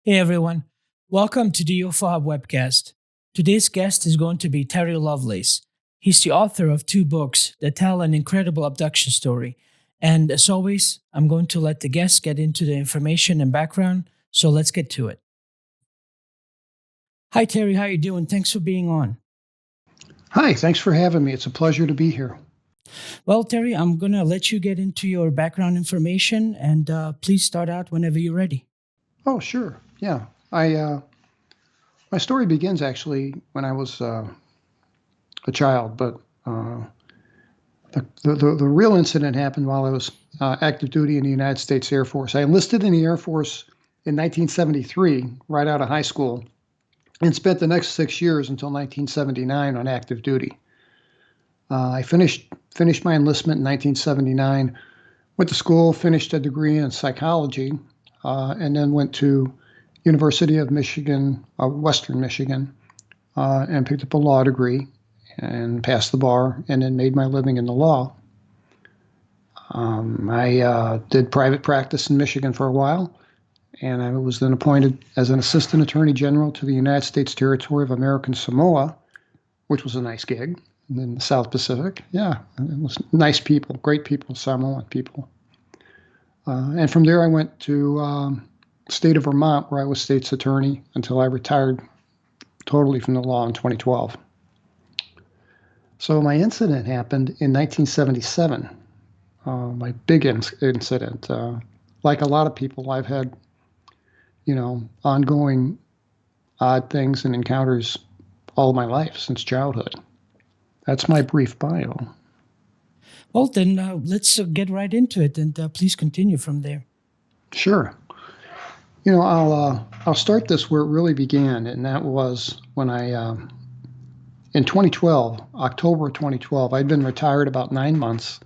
Hey everyone, welcome to the UFOhub Webcast. Today's guest is going to be Terry Lovelace. He's the author of two books that tell an incredible abduction story. And as always, I'm going to let the guest get into the information and background, so let's get to it. Hi Terry, how you doing? Thanks for being on. Hi, thanks for having me. It's a pleasure to be here. Well, Terry, I'm going to let you get into your background information and please start out whenever you're ready. Oh, sure. Yeah. My story begins actually when I was a child, but the real incident happened while I was active duty in the United States Air Force. I enlisted in the Air Force in 1973, right out of high school, and spent the next 6 years until 1979 on active duty. I finished my enlistment in 1979, went to school, finished a degree in psychology, and then went to University of Michigan, Western Michigan, and picked up a law degree and passed the bar, and then made my living in the law. I did private practice in Michigan for a while, and I was then appointed as an assistant attorney general to the United States Territory of American Samoa, which was a nice gig in the South Pacific. Yeah, it was nice people, great people, Samoan people. And from there, I went to state of Vermont, where I was state's attorney until I retired totally from the law in 2012. So my incident happened in 1977, my big incident. Like a lot of people, I've had, ongoing odd things and encounters all my life since childhood. That's my brief bio. Well, then let's get right into it and please continue from there. Sure. I'll start this where it really began, and that was when in 2012, October of 2012, I'd been retired about 9 months,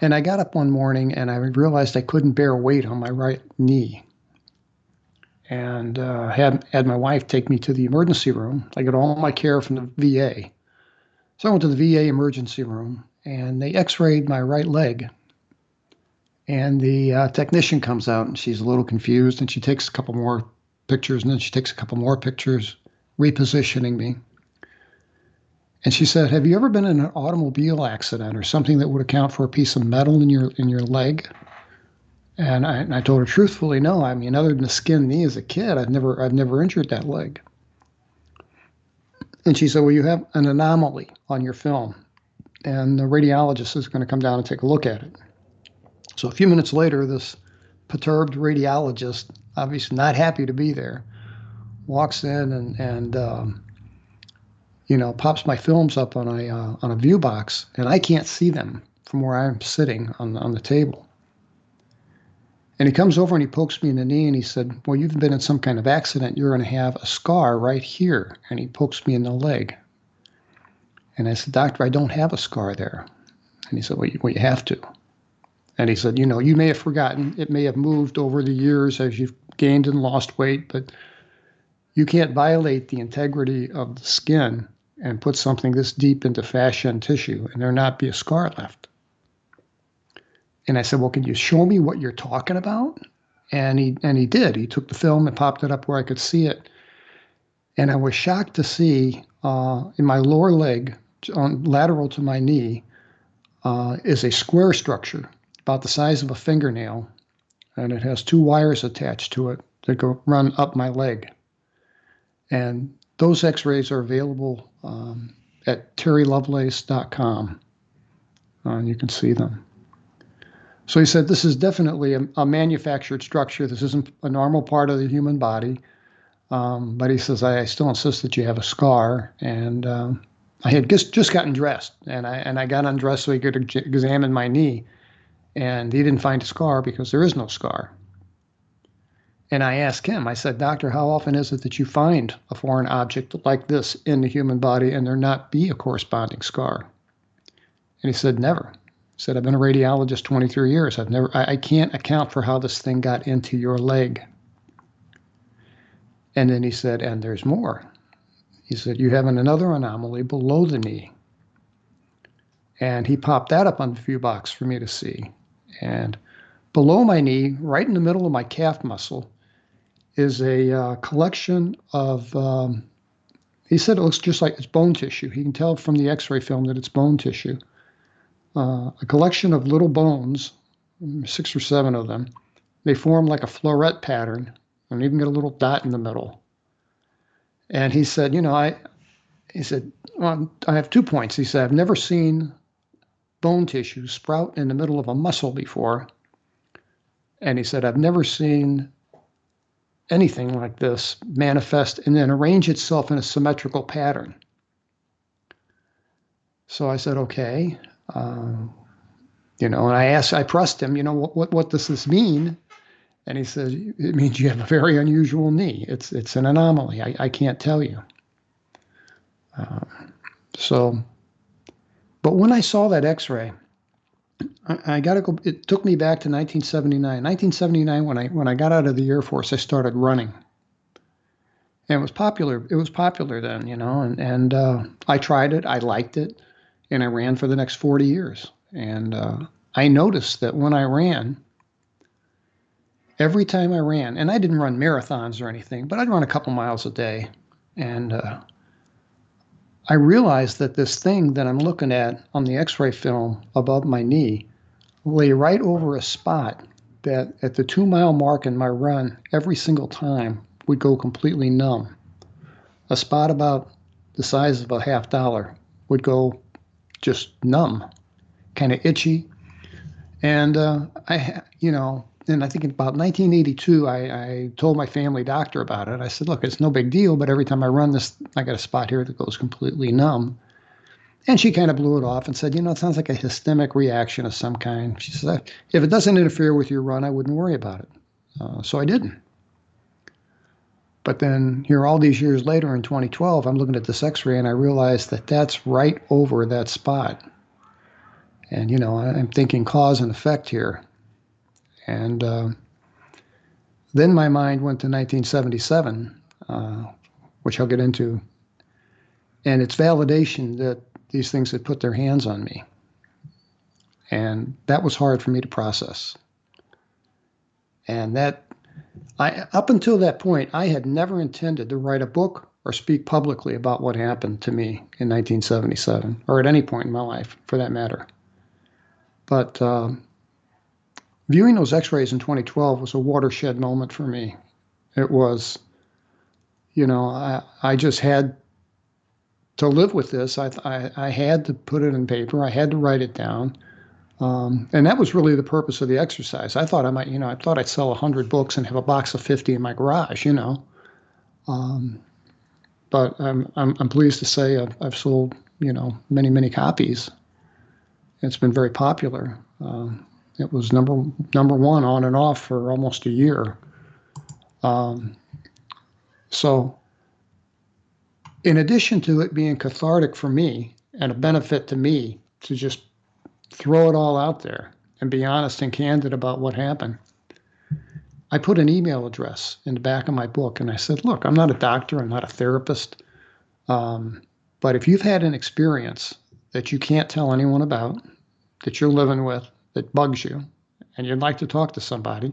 and I got up one morning and I realized I couldn't bear weight on my right knee, and had my wife take me to the emergency room. I got all my care from the VA, so I went to the VA emergency room, and they X-rayed my right leg. And the technician comes out, and she's a little confused, and she takes a couple more pictures, and then she takes a couple more pictures, repositioning me. And she said, "Have you ever been in an automobile accident or something that would account for a piece of metal in your leg?" And I told her truthfully, no. I mean, other than a skinned knee as a kid, I've never injured that leg. And she said, "Well, you have an anomaly on your film, and the radiologist is going to come down and take a look at it." So a few minutes later, this perturbed radiologist, obviously not happy to be there, walks in and pops my films up on a view box, and I can't see them from where I'm sitting on the table. And he comes over and he pokes me in the knee, and he said, "Well, you've been in some kind of accident. You're going to have a scar right here." And he pokes me in the leg. And I said, "Doctor, I don't have a scar there." And he said, "Well, you have to." And he said, "You may have forgotten. It may have moved over the years as you've gained and lost weight, but you can't violate the integrity of the skin and put something this deep into fascia and tissue and there not be a scar left." And I said, "Well, can you show me what you're talking about?" And he did. He took the film and popped it up where I could see it. And I was shocked to see in my lower leg, lateral to my knee, is a square structure about the size of a fingernail, and it has two wires attached to it that run up my leg. And those x-rays are available at terrylovelace.com, and you can see them. So he said, "This is definitely a manufactured structure. This isn't a normal part of the human body." But he says, "I still insist that you have a scar." And I had just gotten dressed, and I got undressed so he could examine my knee. And he didn't find a scar because there is no scar. And I asked him, I said, "Doctor, how often is it that you find a foreign object like this in the human body and there not be a corresponding scar?" And he said, "Never." He said, "I've been a radiologist 23 years. I can't account for how this thing got into your leg." And then he said, "And there's more." He said, "You have another anomaly below the knee." And he popped that up on the view box for me to see. And below my knee, right in the middle of my calf muscle, is a collection of, he said it looks just like it's bone tissue. He can tell from the x-ray film that it's bone tissue. A collection of little bones, 6 or 7 of them. They form like a floret pattern and even get a little dot in the middle. And he said, he said, well, I have 2 points. He said, I've never seen bone tissue sprout in the middle of a muscle before. And he said, I've never seen anything like this manifest and then arrange itself in a symmetrical pattern. So I said, okay. And I pressed him, what does this mean? And he said, it means you have a very unusual knee. It's an anomaly. I can't tell you. But when I saw that x-ray, I got to go. It took me back to 1979. 1979, when I got out of the Air Force, I started running, and it was popular. It was popular then, and I tried it. I liked it, and I ran for the next 40 years. And I noticed that when I ran, every time I ran, and I didn't run marathons or anything, but I'd run a couple miles a day, and I realized that this thing that I'm looking at on the x-ray film above my knee lay right over a spot that at the 2-mile mark in my run, every single time would go completely numb. A spot about the size of a $50 would go just numb, kind of itchy. And and I think in about 1982, I told my family doctor about it. I said, look, it's no big deal, but every time I run this, I got a spot here that goes completely numb. And she kind of blew it off and said, it sounds like a histemic reaction of some kind. She said, if it doesn't interfere with your run, I wouldn't worry about it. So I didn't. But then here all these years later in 2012, I'm looking at this x-ray and I realized that that's right over that spot. And, I'm thinking cause and effect here. And then my mind went to 1977, which I'll get into. And it's validation that these things had put their hands on me. And that was hard for me to process. And up until that point, I had never intended to write a book or speak publicly about what happened to me in 1977, or at any point in my life, for that matter. But viewing those x-rays in 2012 was a watershed moment for me. It was, I just had to live with this. I had to put it in paper. I had to write it down. And that was really the purpose of the exercise. I thought I thought I'd sell 100 books and have a box of 50 in my garage, But I'm pleased to say I've sold, many, many copies. It's been very popular. It was number one on and off for almost a year. So in addition to it being cathartic for me and a benefit to me to just throw it all out there and be honest and candid about what happened, I put an email address in the back of my book and I said, look, I'm not a doctor, I'm not a therapist, but if you've had an experience that you can't tell anyone about, that you're living with, that bugs you, and you'd like to talk to somebody,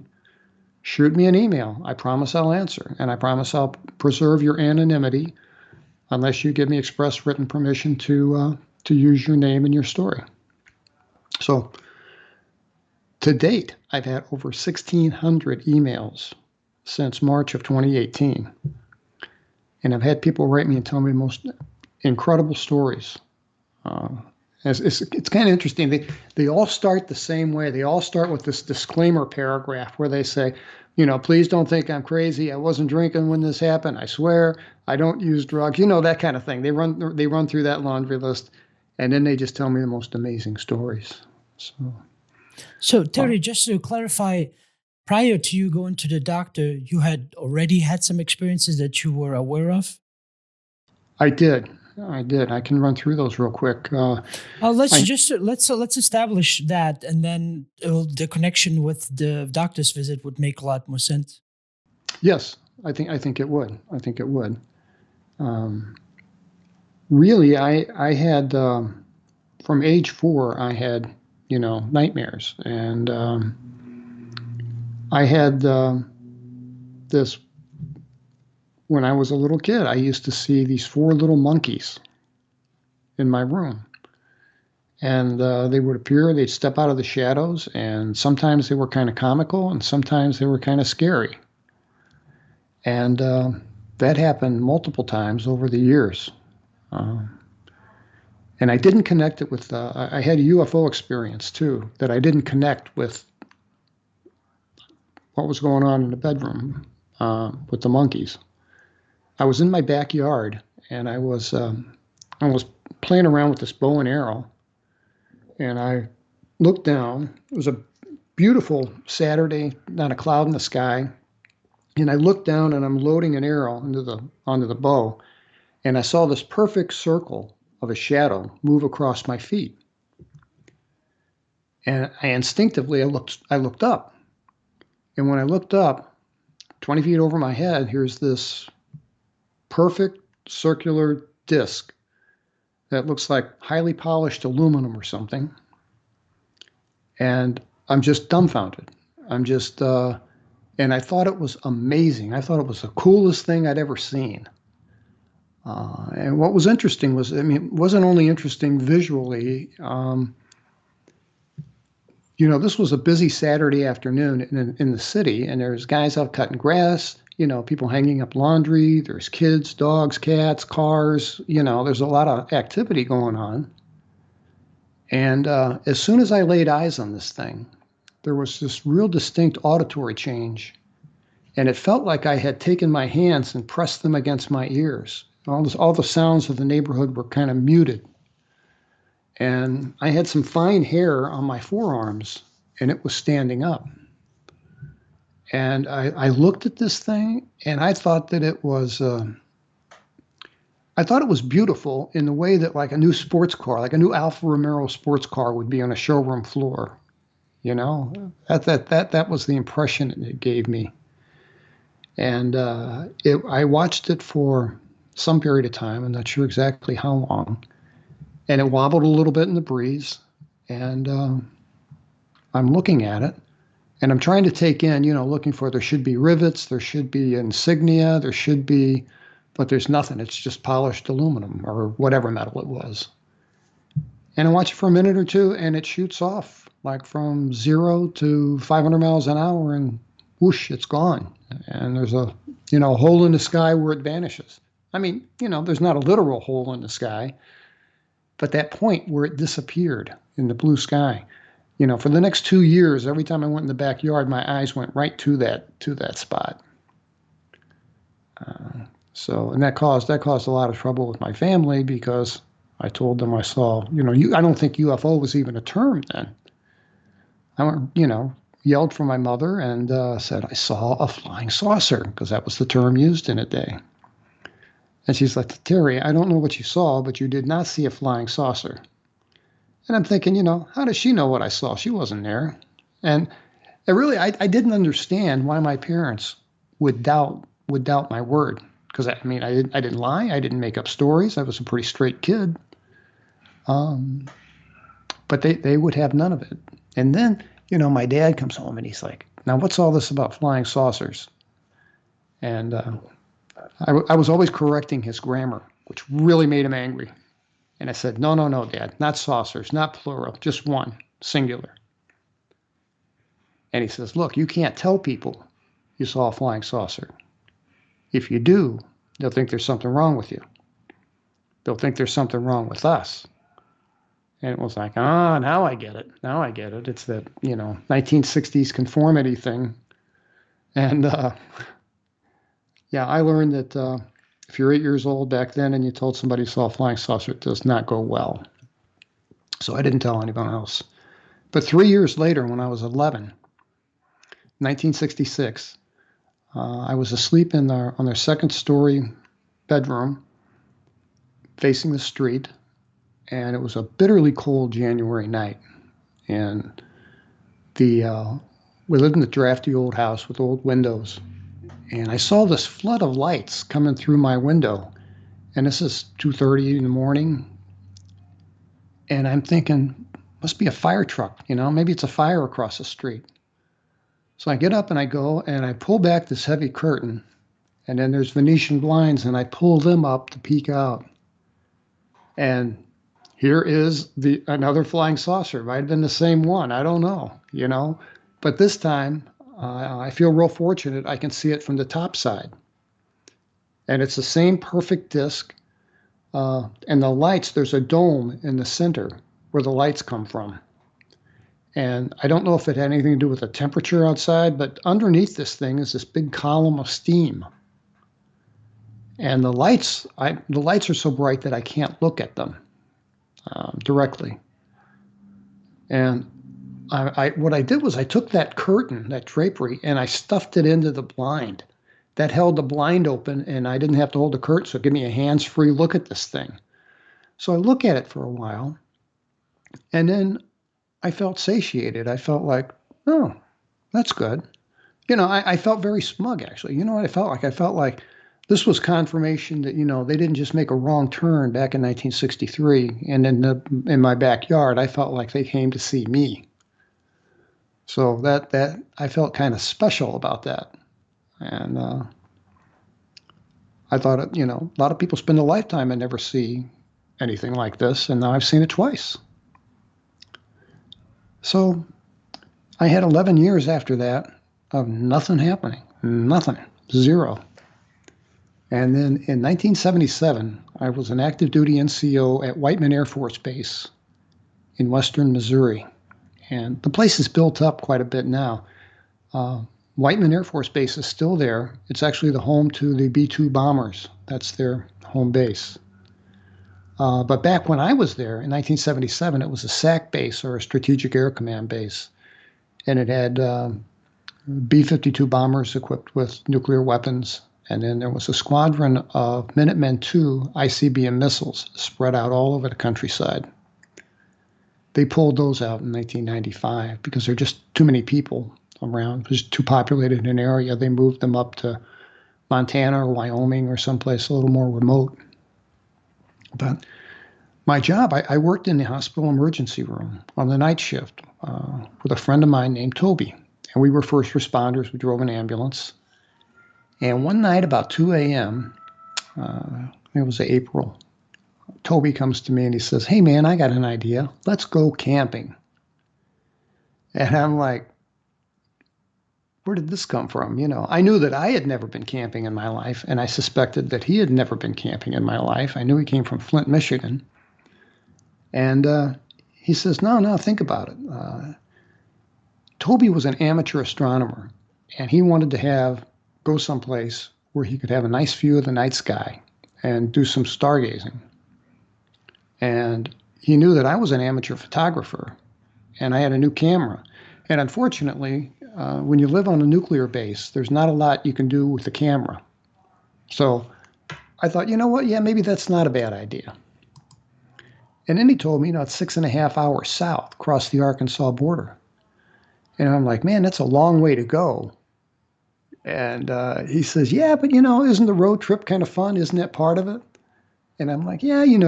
shoot me an email. I promise I'll answer, and I promise I'll preserve your anonymity unless you give me express written permission to use your name and your story. So to date, I've had over 1,600 emails since March of 2018. And I've had people write me and tell me the most incredible stories. It's kind of interesting. They all start the same way. They all start with this disclaimer paragraph where they say, please don't think I'm crazy. I wasn't drinking when this happened. I swear I don't use drugs. That kind of thing. They run through that laundry list, and then they just tell me the most amazing stories. So Terry, just to clarify, prior to you going to the doctor, you had already had some experiences that you were aware of? I did. I can run through those real quick. Let's establish that, and then the connection with the doctor's visit would make a lot more sense. Yes, I think it would. Really, I had from age 4, I had nightmares, and I had this when I was a little kid, I used to see these four little monkeys in my room. And they would appear, they'd step out of the shadows, and sometimes they were kind of comical, and sometimes they were kind of scary. And that happened multiple times over the years. Uh, and I didn't connect it with, I had a UFO experience too, that I didn't connect with what was going on in the bedroom with the monkeys. I was in my backyard, and I was playing around with this bow and arrow, and I looked down. It was a beautiful Saturday, not a cloud in the sky, and I looked down, and I'm loading an arrow onto the bow, and I saw this perfect circle of a shadow move across my feet. And I instinctively I looked up. And when I looked up, 20 feet over my head, here's this perfect circular disc that looks like highly polished aluminum or something. And I'm just dumbfounded. I'm just, and I thought it was amazing. I thought it was the coolest thing I'd ever seen. And what was interesting was, I mean, it wasn't only interesting visually. This was a busy Saturday afternoon in the city, and there's guys out cutting grass, people hanging up laundry, there's kids, dogs, cats, cars, there's a lot of activity going on. And as soon as I laid eyes on this thing, there was this real distinct auditory change. And it felt like I had taken my hands and pressed them against my ears. All the sounds of the neighborhood were kind of muted. And I had some fine hair on my forearms, and it was standing up. And I looked at this thing, and I thought that it was, beautiful in the way that like a new sports car, like a new Alfa Romero sports car would be on a showroom floor. That was the impression it gave me. And I watched it for some period of time. I'm not sure exactly how long. And it wobbled a little bit in the breeze. And I'm looking at it. And I'm trying to take in, looking for, there should be rivets, there should be insignia, but there's nothing. It's just polished aluminum or whatever metal it was. And I watch it for a minute or two, and it shoots off like from 0 to 500 miles an hour, and whoosh, it's gone. And there's a hole in the sky where it vanishes. I mean, there's not a literal hole in the sky, but that point where it disappeared in the blue sky. For the next 2 years, every time I went in the backyard, my eyes went right to that spot. And that caused a lot of trouble with my family, because I told them I saw, I don't think UFO was even a term then. I went, yelled for my mother and said I saw a flying saucer, because that was the term used in a day. And she's like, Terry, I don't know what you saw, but you did not see a flying saucer. And I'm thinking, how does she know what I saw? She wasn't there. And I didn't understand why my parents would doubt my word. Because I didn't lie. I didn't make up stories. I was a pretty straight kid. But they would have none of it. And then, my dad comes home and he's like, now what's all this about flying saucers? And I was always correcting his grammar, which really made him angry. And I said, no, Dad, not saucers, not plural, just one, singular. And he says, look, you can't tell people you saw a flying saucer. If you do, they'll think there's something wrong with you. They'll think there's something wrong with us. And it was like, now I get it. Now I get it. It's that, 1960s conformity thing. And I learned that if you're 8 years old back then and you told somebody you saw a flying saucer, it does not go well. So I didn't tell anyone else. But 3 years later, when I was 11, 1966, I was asleep on their second story bedroom facing the street, and it was a bitterly cold January night. And we lived in the drafty old house with old windows. And I saw this flood of lights coming through my window. And this is 2:30 in the morning. And I'm thinking, must be a fire truck, maybe it's a fire across the street. So I get up and I go and I pull back this heavy curtain, And then there's Venetian blinds, and I pull them up to peek out. And here is another flying saucer. It might have been the same one. I don't know. But this time, I feel real fortunate. I can see it from the top side. And it's the same perfect disc. And the lights, there's a dome in the center where the lights come from. And I don't know if it had anything to do with the temperature outside, but underneath this thing is this big column of steam. And the lights are so bright that I can't look at them directly. And what I did was I took that curtain, that drapery, and I stuffed it into the blind. That held the blind open, and I didn't have to hold the curtain, so it gave me a hands-free look at this thing. So I look at it for a while, and then I felt satiated. I felt like, oh, that's good. I felt very smug, actually. You know what I felt like? I felt like this was confirmation that, they didn't just make a wrong turn back in 1963, and in my backyard, I felt like they came to see me. So that I felt kind of special about that. And I thought, a lot of people spend a lifetime and never see anything like this, and now I've seen it twice. So I had 11 years after that of nothing happening, nothing, zero. And then in 1977, I was an active duty NCO at Whiteman Air Force Base in western Missouri. And the place is built up quite a bit now. Whiteman Air Force Base is still there. It's actually the home to the B-2 bombers. That's their home base. But back when I was there in 1977, it was a SAC base, or a Strategic Air Command base. And it had B-52 bombers equipped with nuclear weapons. And then there was a squadron of Minutemen II ICBM missiles spread out all over the countryside. They pulled those out in 1995 because there are just too many people around. It was too populated an area. They moved them up to Montana or Wyoming or someplace a little more remote. But my job, I worked in the hospital emergency room on the night shift with a friend of mine named Toby. And we were first responders. We drove an ambulance. And one night about 2 a.m., it was April, Toby comes to me and he says, "Hey, man, I got an idea. Let's go camping." And I'm like, where did this come from? I knew that I had never been camping in my life, and I suspected that he had never been camping in my life. I knew he came from Flint, Michigan. And he says, no, think about it. Toby was an amateur astronomer, and he wanted to go someplace where he could have a nice view of the night sky and do some stargazing. And he knew that I was an amateur photographer, and I had a new camera. And unfortunately, when you live on a nuclear base, there's not a lot you can do with the camera. So I thought, you know what? Yeah, maybe that's not a bad idea. And then he told me, it's 6.5 hours south, across the Arkansas border. And I'm like, man, that's a long way to go. And he says, yeah, but isn't the road trip kind of fun? Isn't that part of it? And I'm like, yeah, you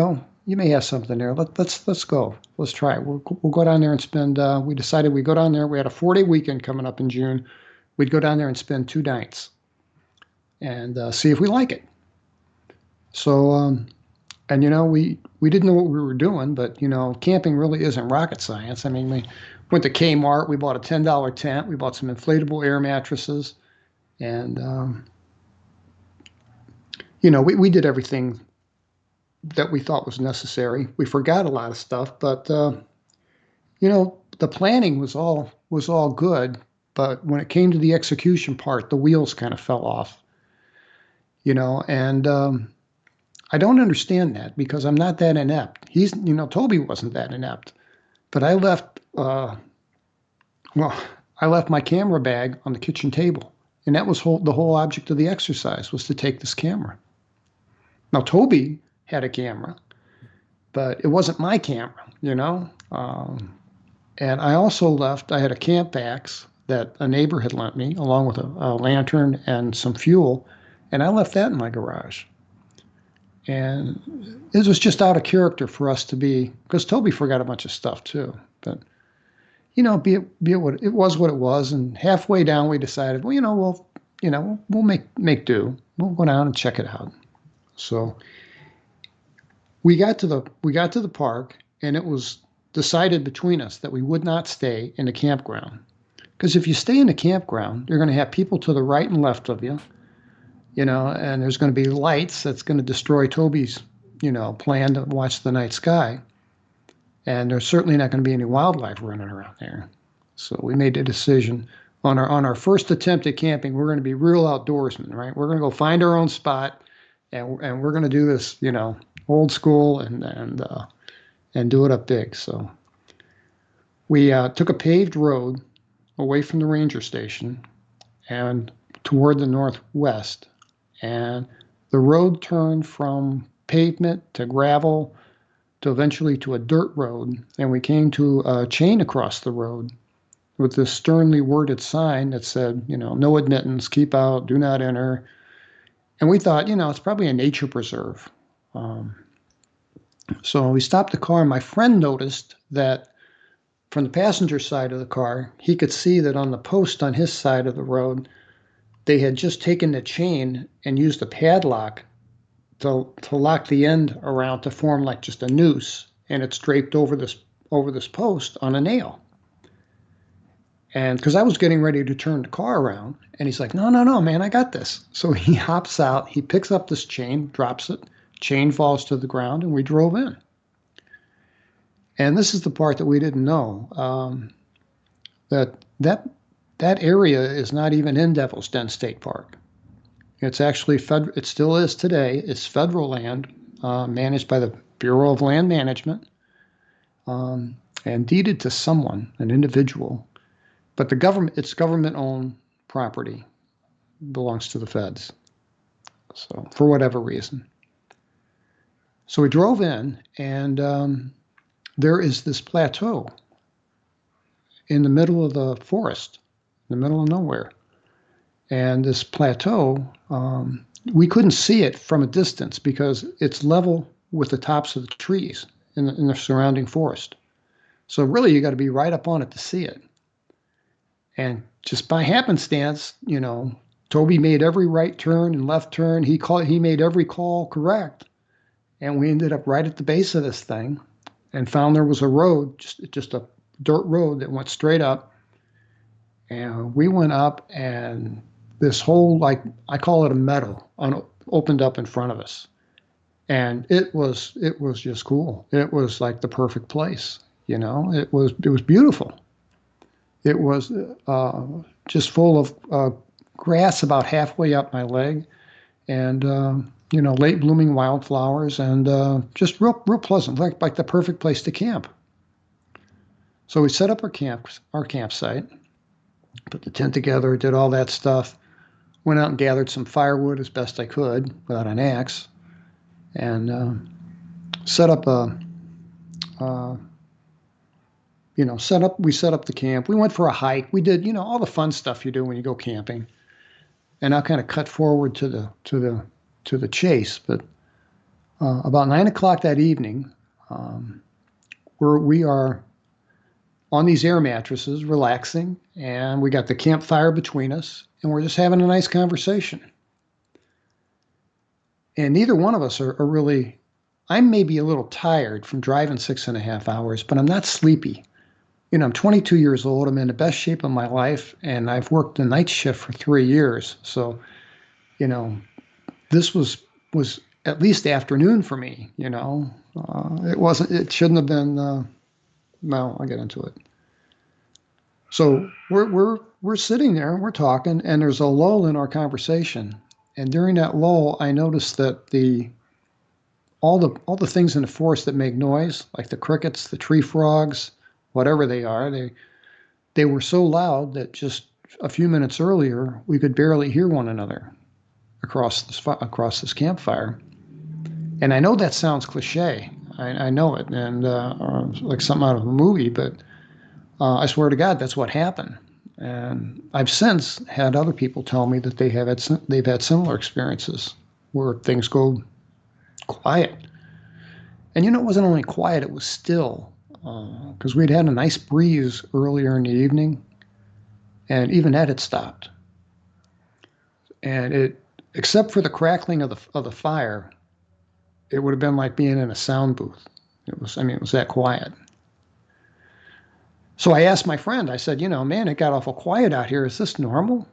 may have something there. Let's go. Let's try it. We'll go down there and spend. We decided we'd go down there. We had a 4-day weekend coming up in June. We'd go down there and spend 2 nights and see if we like it. So, and we didn't know what we were doing, but camping really isn't rocket science. I mean, we went to Kmart. We bought a $10 tent. We bought some inflatable air mattresses, and we did everything that we thought was necessary. We forgot a lot of stuff, but the planning was all good. But when it came to the execution part, the wheels kind of fell off. And I don't understand that because I'm not that inept. Toby wasn't that inept, but I left. I left my camera bag on the kitchen table, and that was the whole object of the exercise was to take this camera. Now Toby had a camera, but it wasn't my camera, and I also left, I had a camp axe that a neighbor had lent me, along with a lantern and some fuel, and I left that in my garage. And it was just out of character for us to be, because Toby forgot a bunch of stuff too. But, be it what it was, and halfway down we decided, we'll we'll make do. We'll go down and check it out. So we got to the park, and it was decided between us that we would not stay in the campground. Because if you stay in the campground, you're going to have people to the right and left of you, and there's going to be lights that's going to destroy Toby's, plan to watch the night sky. And there's certainly not going to be any wildlife running around there. So we made a decision on our first attempt at camping. We're going to be real outdoorsmen, right? We're going to go find our own spot, and we're going to do this, old school and do it up big. So we took a paved road away from the ranger station and toward the northwest, and the road turned from pavement to gravel to eventually to a dirt road, and we came to a chain across the road with this sternly worded sign that said, no admittance, keep out, do not enter. And we thought, it's probably a nature preserve. So we stopped the car, and my friend noticed that from the passenger side of the car, he could see that on the post on his side of the road, they had just taken the chain and used a padlock to lock the end around to form like just a noose, and it's draped over this post on a nail. And because I was getting ready to turn the car around, and he's like, no, man, I got this. So he hops out, he picks up this chain, drops it, chain falls to the ground, and we drove in. And this is the part that we didn't know, that area is not even in Devil's Den State Park. It's actually it still is today. It's federal land managed by the Bureau of Land Management and deeded to someone, an individual. But it's government-owned property, belongs to the feds. So for whatever reason. So we drove in, and there is this plateau in the middle of the forest, in the middle of nowhere. And this plateau, we couldn't see it from a distance because it's level with the tops of the trees in the surrounding forest. So really, you got to be right up on it to see it. And just by happenstance, Toby made every right turn and left turn. He made every call correct, and we ended up right at the base of this thing, and found there was a road, just a dirt road that went straight up. And we went up, and this whole, I call it a meadow, opened up in front of us. And it was just cool. It was like the perfect place, It was beautiful. It was just full of grass about halfway up my leg, and late blooming wildflowers, and just real pleasant, like the perfect place to camp. So we set up our campsite, put the tent together, did all that stuff, went out and gathered some firewood as best I could without an axe, and set up we set up the camp. We went for a hike. We did, all the fun stuff you do when you go camping. And I'll kind of cut forward to the chase. But about 9 o'clock that evening, we are on these air mattresses, relaxing, and we got the campfire between us, and we're just having a nice conversation. And neither one of us are really. I'm maybe a little tired from driving 6.5 hours, but I'm not sleepy. I'm 22 years old. I'm in the best shape of my life, and I've worked the night shift for 3 years. So, this was at least afternoon for me. It wasn't. It shouldn't have been. Well, I'll get into it. So we're sitting there and we're talking, and there's a lull in our conversation. And during that lull, I noticed that all the things in the forest that make noise, like the crickets, the tree frogs, whatever they are, they were so loud that just a few minutes earlier we could barely hear one another across this campfire. And I know that sounds cliche. I know it, and like something out of a movie, but I swear to God, that's what happened. And I've since had other people tell me that they've had similar experiences where things go quiet. And it wasn't only quiet, it was still, because we'd had a nice breeze earlier in the evening, and even that had stopped. And except for the crackling of the fire, it would have been like being in a sound booth. It was that quiet. So I asked my friend, I said, man, it got awful quiet out here. Is this normal?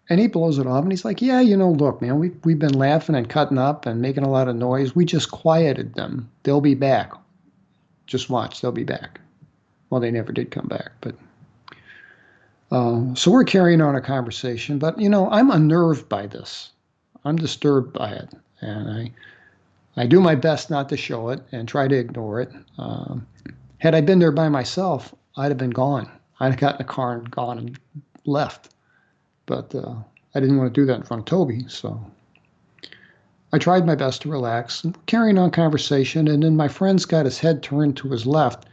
And he blows it off and he's like, yeah, look, man, we've been laughing and cutting up and making a lot of noise. We just quieted them. They'll be back. Just watch, they'll be back. Well, they never did come back, but so we're carrying on a conversation, but I'm unnerved by this. I'm disturbed by it, and I do my best not to show it and try to ignore it. Had I been there by myself, I'd have been gone. I'd have gotten in the car and gone and left. But I didn't want to do that in front of Toby, so I tried my best to relax, and carrying on conversation, and then my friend's got his head turned to his left,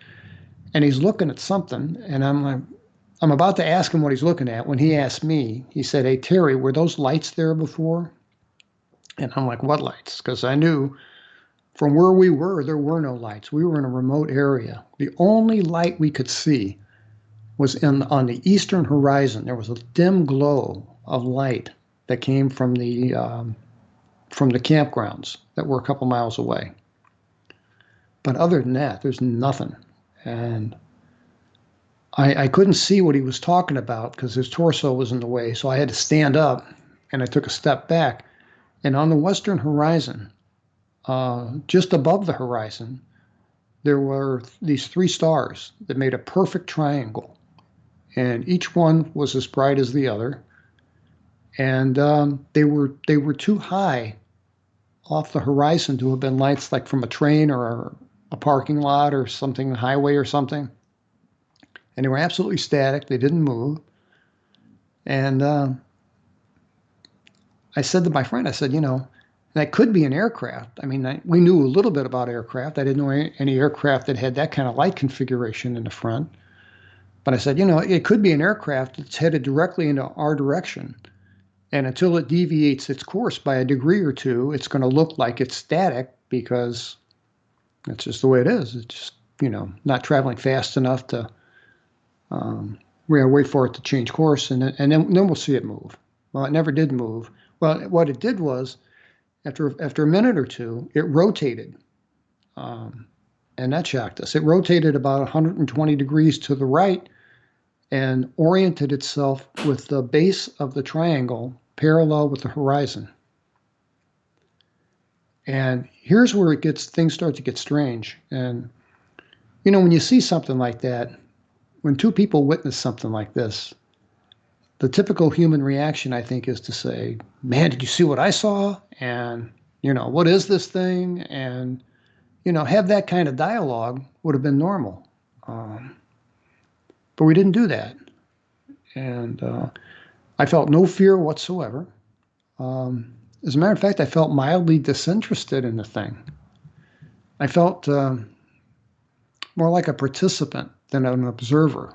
and he's looking at something, and I'm about to ask him what he's looking at when he asked me. He said, "Hey, Terry, were those lights there before?" And I'm like, "What lights?" Because I knew from where we were, there were no lights. We were in a remote area. The only light we could see was on the eastern horizon. There was a dim glow of light that came from the campgrounds that were a couple miles away. But other than that, there's nothing. And I couldn't see what he was talking about because his torso was in the way. So I had to stand up and I took a step back. And on the western horizon, just above the horizon, there were these 3 stars that made a perfect triangle. And each one was as bright as the other. And they were too high off the horizon to have been lights like from a train or a parking lot or something, a highway or something. And they were absolutely static. They didn't move. And I said to my friend, I said, that could be an aircraft. I mean, we knew a little bit about aircraft. I didn't know any aircraft that had that kind of light configuration in the front. But I said, it could be an aircraft that's headed directly into our direction. And until it deviates its course by a degree or two, it's going to look like it's static because that's just the way it is. It's just, not traveling fast enough to we're going to wait for it to change course, and then we'll see it move. Well, it never did move. Well, what it did was, after a minute or two, it rotated, and that shocked us. It rotated about 120 degrees to the right and oriented itself with the base of the triangle parallel with the horizon. And here's where things start to get strange. And, when you see something like that, when 2 people witness something like this, the typical human reaction, I think, is to say, "Man, did you see what I saw?" And, "What is this thing?" And, have that kind of dialogue would have been normal. But we didn't do that. And I felt no fear whatsoever. As a matter of fact, I felt mildly disinterested in the thing. I felt more like a participant than an observer.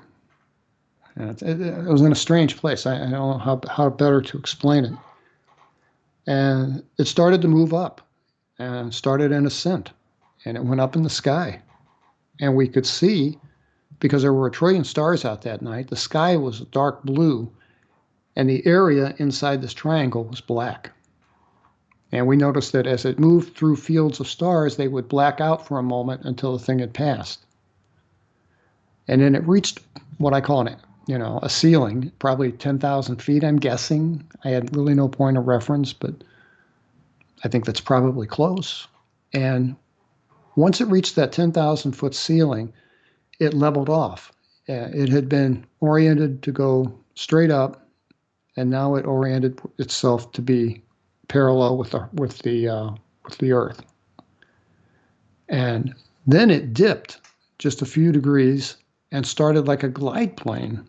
And it was in a strange place. I don't know how better to explain it. And it started to move up and started an ascent. And it went up in the sky. And we could see, because there were 1 trillion stars out that night, the sky was dark blue. And the area inside this triangle was black. And we noticed that as it moved through fields of stars, they would black out for a moment until the thing had passed. And then it reached what I call a ceiling, probably 10,000 feet, I'm guessing. I had really no point of reference, but I think that's probably close. And once it reached that 10,000-foot ceiling, it leveled off. It had been oriented to go straight up, and now it oriented itself to be parallel with the Earth. And then it dipped just a few degrees and started like a glide plane.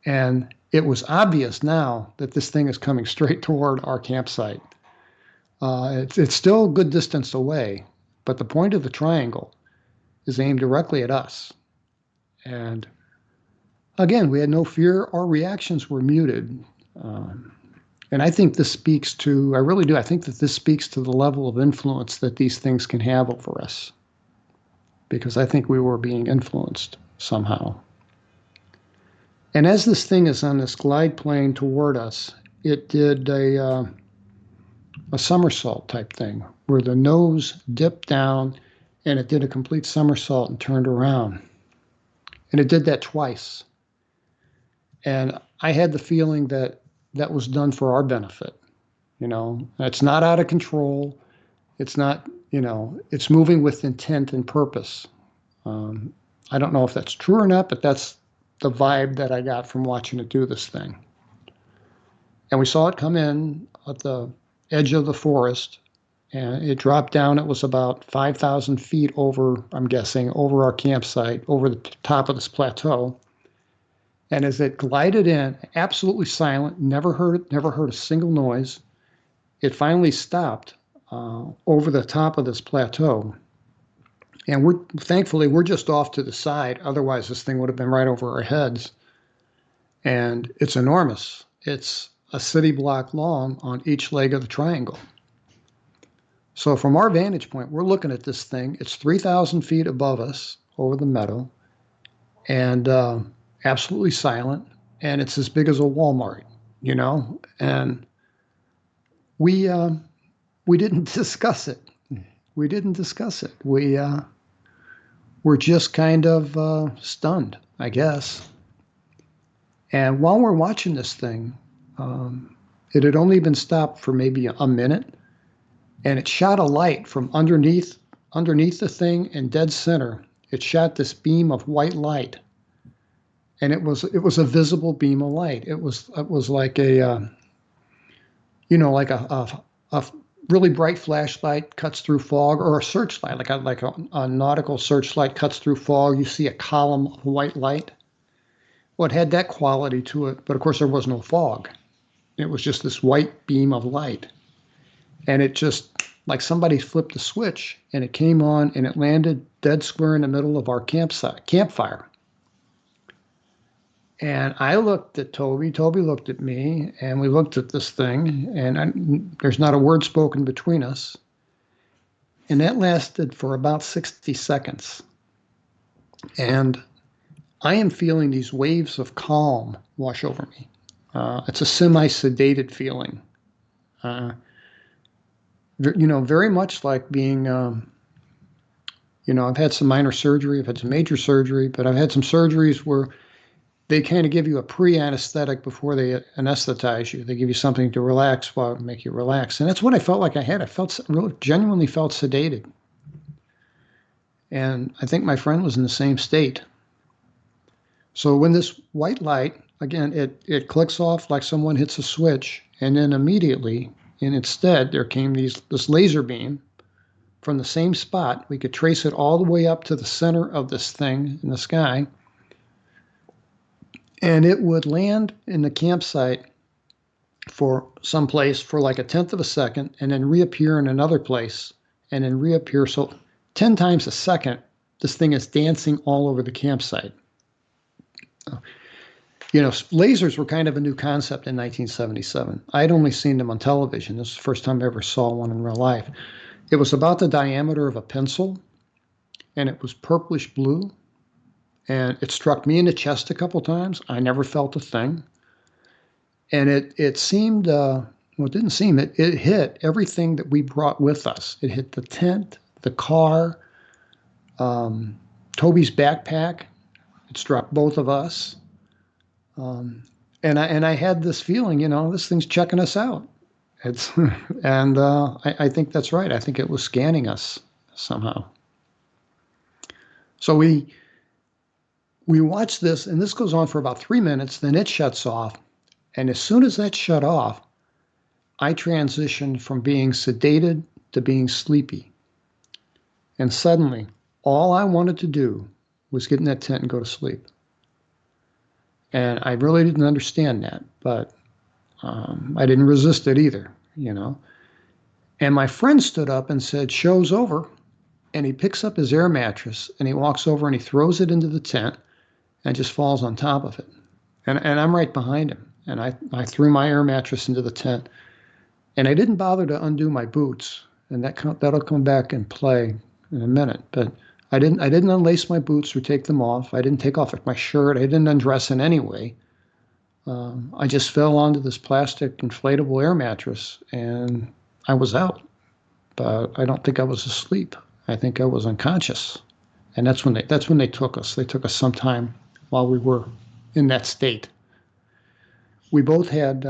And it was obvious now that this thing is coming straight toward our campsite. It's still a good distance away, but the point of the triangle is aimed directly at us. And again, we had no fear. Our reactions were muted. And I think this speaks to, I really do, I think that this speaks to the level of influence that these things can have over us. Because I think we were being influenced somehow. And as this thing is on this glide plane toward us, it did a somersault type thing where the nose dipped down and it did a complete somersault and turned around. And it did that twice. And I had the feeling that that was done for our benefit. It's not out of control. It's not, it's moving with intent and purpose. I don't know if that's true or not, but that's the vibe that I got from watching it do this thing. And we saw it come in at the edge of the forest, and it dropped down. It was about 5,000 feet over, I'm guessing, over our campsite, over the top of this plateau. And as it glided in, absolutely silent, never heard a single noise, it finally stopped over the top of this plateau. And thankfully we're just off to the side. Otherwise, this thing would have been right over our heads. And it's enormous. It's a city block long on each leg of the triangle. So from our vantage point, we're looking at this thing. It's 3,000 feet above us over the meadow, and absolutely silent. And it's as big as a Walmart, And we didn't discuss it. We didn't discuss it. We were just kind of stunned, I guess. And while we're watching this thing, it had only been stopped for maybe a minute, and it shot a light from underneath the thing in dead center. It shot this beam of white light, and it was a visible beam of light. It was like a like a really bright flashlight cuts through fog, or a searchlight, like a nautical searchlight cuts through fog. You see a column of white light. Well, it had that quality to it, but of course there was no fog. It was just this white beam of light. And it just, like somebody flipped a switch, and it came on, and it landed dead square in the middle of our campfire. And I looked at Toby looked at me, and we looked at this thing, and there's not a word spoken between us. And that lasted for about 60 seconds. And I am feeling these waves of calm wash over me. It's a semi-sedated feeling. Very much like being, I've had some minor surgery, I've had some major surgery, but I've had some surgeries where they kind of give you a pre-anesthetic before they anesthetize you. They give you something to relax while make you relax. And that's what I felt like I had. I genuinely felt sedated. And I think my friend was in the same state. So when this white light, again, it clicks off like someone hits a switch, and then immediately, and instead, there came this laser beam from the same spot. We could trace it all the way up to the center of this thing in the sky, and it would land in the campsite for someplace for like a tenth of a second, and then reappear in another place, and then reappear. So 10 times a second, this thing is dancing all over the campsite. Lasers were kind of a new concept in 1977. I'd only seen them on television. This was the first time I ever saw one in real life. It was about the diameter of a pencil, and it was purplish blue, and it struck me in the chest a couple times. I never felt a thing. And it seemed, it didn't seem, it hit everything that we brought with us. It hit the tent, the car, Toby's backpack. It struck both of us. And I had this feeling, this thing's checking us out. I think that's right. I think it was scanning us somehow. So we watched this, and this goes on for about 3 minutes, then it shuts off. And as soon as that shut off, I transitioned from being sedated to being sleepy. And suddenly, all I wanted to do was get in that tent and go to sleep. And I really didn't understand that, but I didn't resist it either, And my friend stood up and said, "Show's over." And he picks up his air mattress, and he walks over and he throws it into the tent and just falls on top of it. And I'm right behind him. And I threw my air mattress into the tent, and I didn't bother to undo my boots. And that'll come back and play in a minute. But I didn't unlace my boots or take them off. I didn't take off my shirt. I didn't undress in any way. I just fell onto this plastic inflatable air mattress and I was out. But I don't think I was asleep. I think I was unconscious. And that's when they took us. They took us sometime while we were in that state. We both had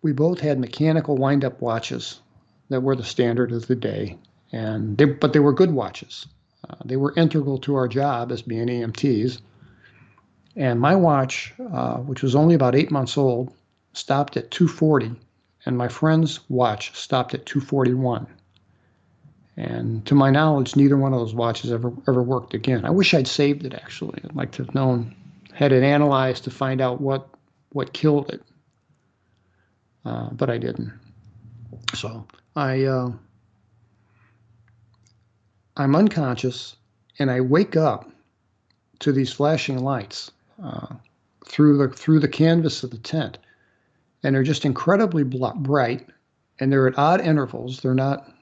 mechanical wind-up watches that were the standard of the day, but they were good watches. They were integral to our job as being EMTs. And my watch, which was only about 8 months old, stopped at 240, and my friend's watch stopped at 241. And to my knowledge, neither one of those watches ever worked again. I wish I'd saved it, actually. I'd like to have known, had it analyzed to find out what killed it. But I didn't. So I'm unconscious, and I wake up to these flashing lights through the canvas of the tent, and they're just incredibly bright, and they're at odd intervals. They're not,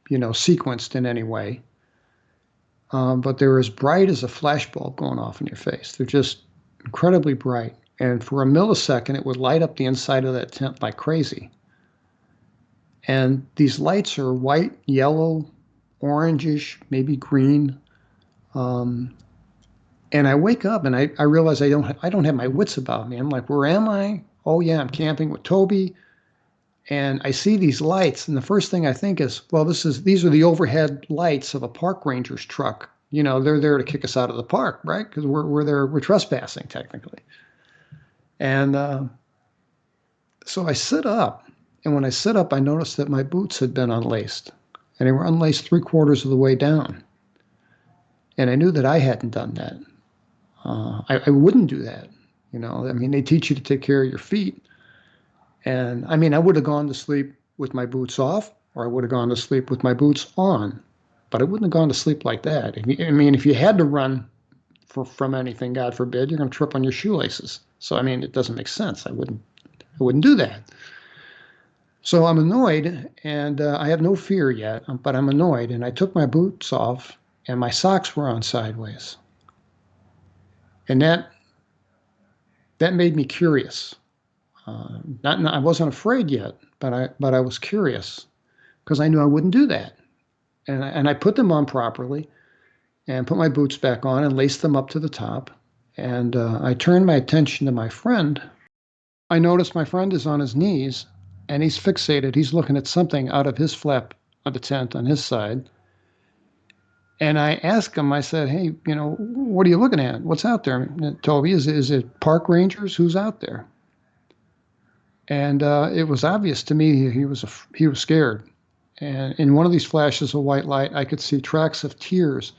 sequenced in any way, but they're as bright as a flashbulb going off in your face. They're just incredibly bright, and for a millisecond, it would light up the inside of that tent like crazy. And these lights are white, yellow, orangish, maybe green. And I wake up and I realize I don't have my wits about me. I'm like, where am I? Oh yeah, I'm camping with Toby. And I see these lights, and the first thing I think is, well, these are the overhead lights of a park ranger's truck. They're there to kick us out of the park, right? Because we're trespassing technically. And so I sit up, and when I sit up, I noticed that my boots had been unlaced, and they were unlaced 3/4 of the way down. And I knew that I hadn't done that. I wouldn't do that. They teach you to take care of your feet. And I would have gone to sleep with my boots off, or I would have gone to sleep with my boots on, but I wouldn't have gone to sleep like that. If you had to run from anything, God forbid, you're going to trip on your shoelaces. So, it doesn't make sense. I wouldn't do that. So I'm annoyed, and I have no fear yet, but I'm annoyed. And I took my boots off, and my socks were on sideways. And that made me curious. I wasn't afraid yet, but I was curious because I knew I wouldn't do that. And I put them on properly and put my boots back on and laced them up to the top. And I turned my attention to my friend. I noticed my friend is on his knees and he's fixated. He's looking at something out of his flap of the tent on his side. And I asked him, I said, hey, what are you looking at? What's out there? Toby, is it park rangers? Who's out there? And it was obvious to me he was scared. And in one of these flashes of white light, I could see tracks of tears.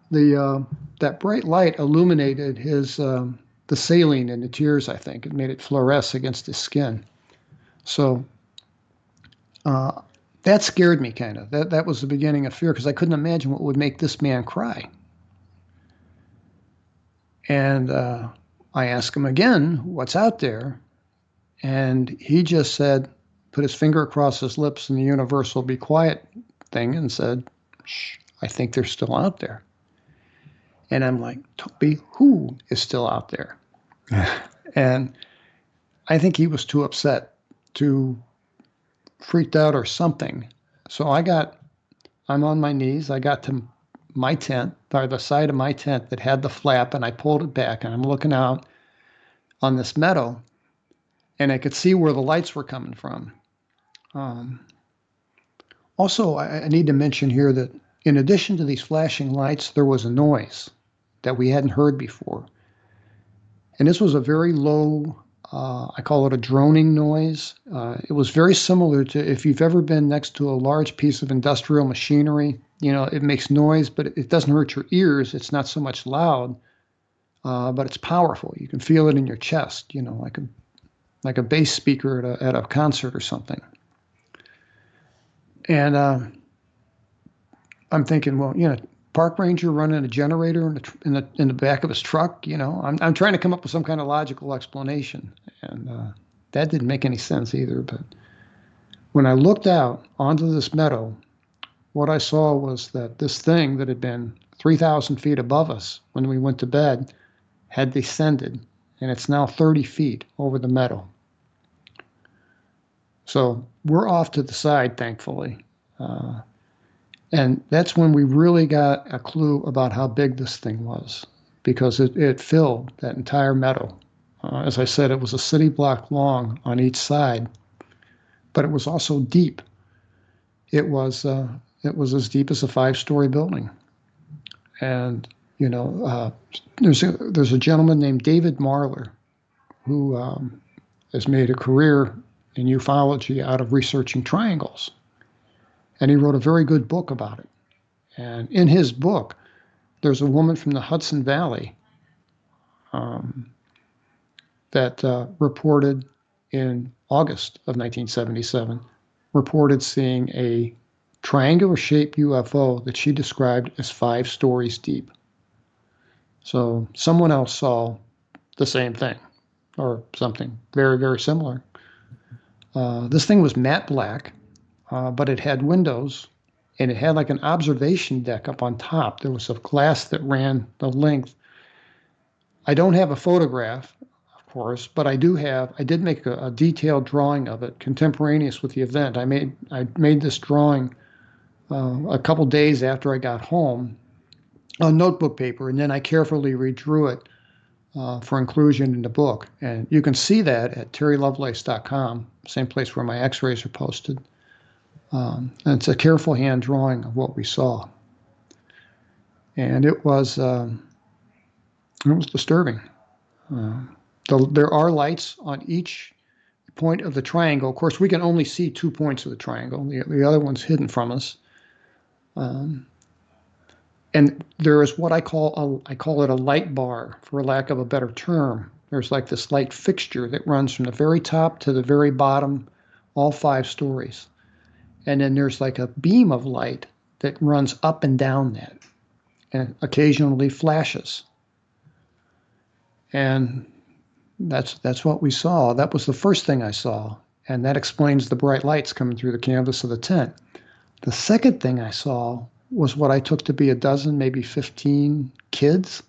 That bright light illuminated the saline in the tears, I think. It made it fluoresce against his skin. So that scared me kind of. That was the beginning of fear because I couldn't imagine what would make this man cry. And I asked him again, what's out there? And he just said, put his finger across his lips in the universal be quiet thing and said, shh, I think they're still out there. And I'm like, Toby, who is still out there? And I think he was too upset, too freaked out or something. So I'm on my knees. I got to my tent, or the side of my tent that had the flap, and I pulled it back, and I'm looking out on this meadow. And I could see where the lights were coming from. Also, I need to mention here that in addition to these flashing lights, there was a noise that we hadn't heard before. And this was a very low, I call it a droning noise. It was very similar to if you've ever been next to a large piece of industrial machinery. It makes noise, but it doesn't hurt your ears. It's not so much loud, but it's powerful. You can feel it in your chest, like a bass speaker at a concert or something. And I'm thinking, well, park ranger running a generator in the back of his truck. I'm trying to come up with some kind of logical explanation, and that didn't make any sense either. But when I looked out onto this meadow, what I saw was that this thing that had been 3,000 feet above us when we went to bed had descended and it's now 30 feet over the meadow. So we're off to the side, thankfully. And that's when we really got a clue about how big this thing was, because it filled that entire meadow. As I said, it was a city block long on each side, but it was also deep. It was as deep as a 5-story building. And there's a gentleman named David Marler who has made a career in ufology out of researching triangles, and he wrote a very good book about it. And in his book, there's a woman from the Hudson Valley that reported in August of 1977, reported seeing a triangular-shaped UFO that she described as 5 stories deep. So someone else saw the same thing, or something very, very similar. This thing was matte black, but it had windows, and it had like an observation deck up on top. There was a glass that ran the length. I don't have a photograph, of course, but I did make a detailed drawing of it, contemporaneous with the event. I made this drawing a couple days after I got home on notebook paper, and then I carefully redrew it for inclusion in the book. And you can see that at terrylovelace.com, same place where my x-rays are posted. And it's a careful hand drawing of what we saw. And it was disturbing. There are lights on each point of the triangle. Of course, we can only see 2 points of the triangle. The other one's hidden from us. And there is what I call it a light bar, for lack of a better term. There's like this light fixture that runs from the very top to the very bottom, all 5 stories. And then there's like a beam of light that runs up and down that, and occasionally flashes. And that's what we saw. That was the first thing I saw, and that explains the bright lights coming through the canvas of the tent. The second thing I saw was what I took to be a dozen, maybe 15 kids.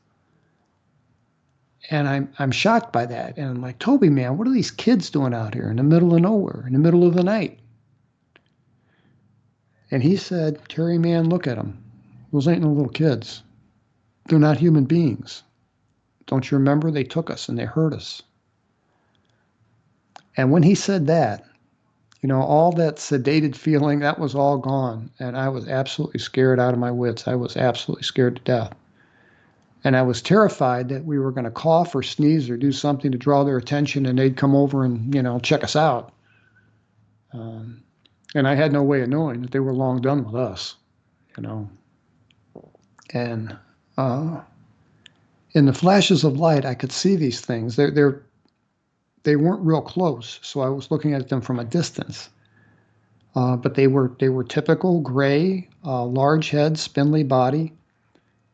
And I'm shocked by that. And I'm like, Toby, man, what are these kids doing out here in the middle of nowhere, in the middle of the night? And he said, Terry, man, look at them. Those ain't no little kids. They're not human beings. Don't you remember? They took us and they hurt us. And when he said that, all that sedated feeling, that was all gone. And I was absolutely scared out of my wits. I was absolutely scared to death. And I was terrified that we were going to cough or sneeze or do something to draw their attention, and they'd come over and, check us out. And I had no way of knowing that they were long done with us, And in the flashes of light, I could see these things. They weren't real close, so I was looking at them from a distance. But they were typical gray, large head, spindly body,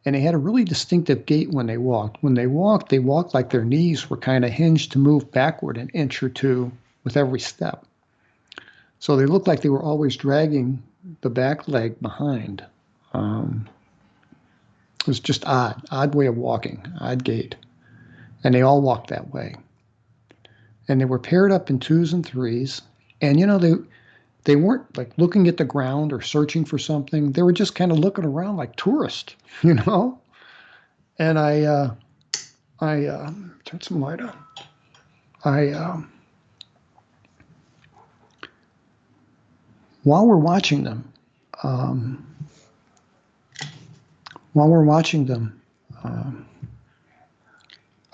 and they had a really distinctive gait when they walked. When they walked like their knees were kind of hinged to move backward an inch or two with every step. So they looked like they were always dragging the back leg behind. It was just odd way of walking, odd gait. And they all walked that way. And they were paired up in 2s and 3s. And, they weren't like looking at the ground or searching for something. They were just kind of looking around like tourists, And I turned some light on. While we're watching them,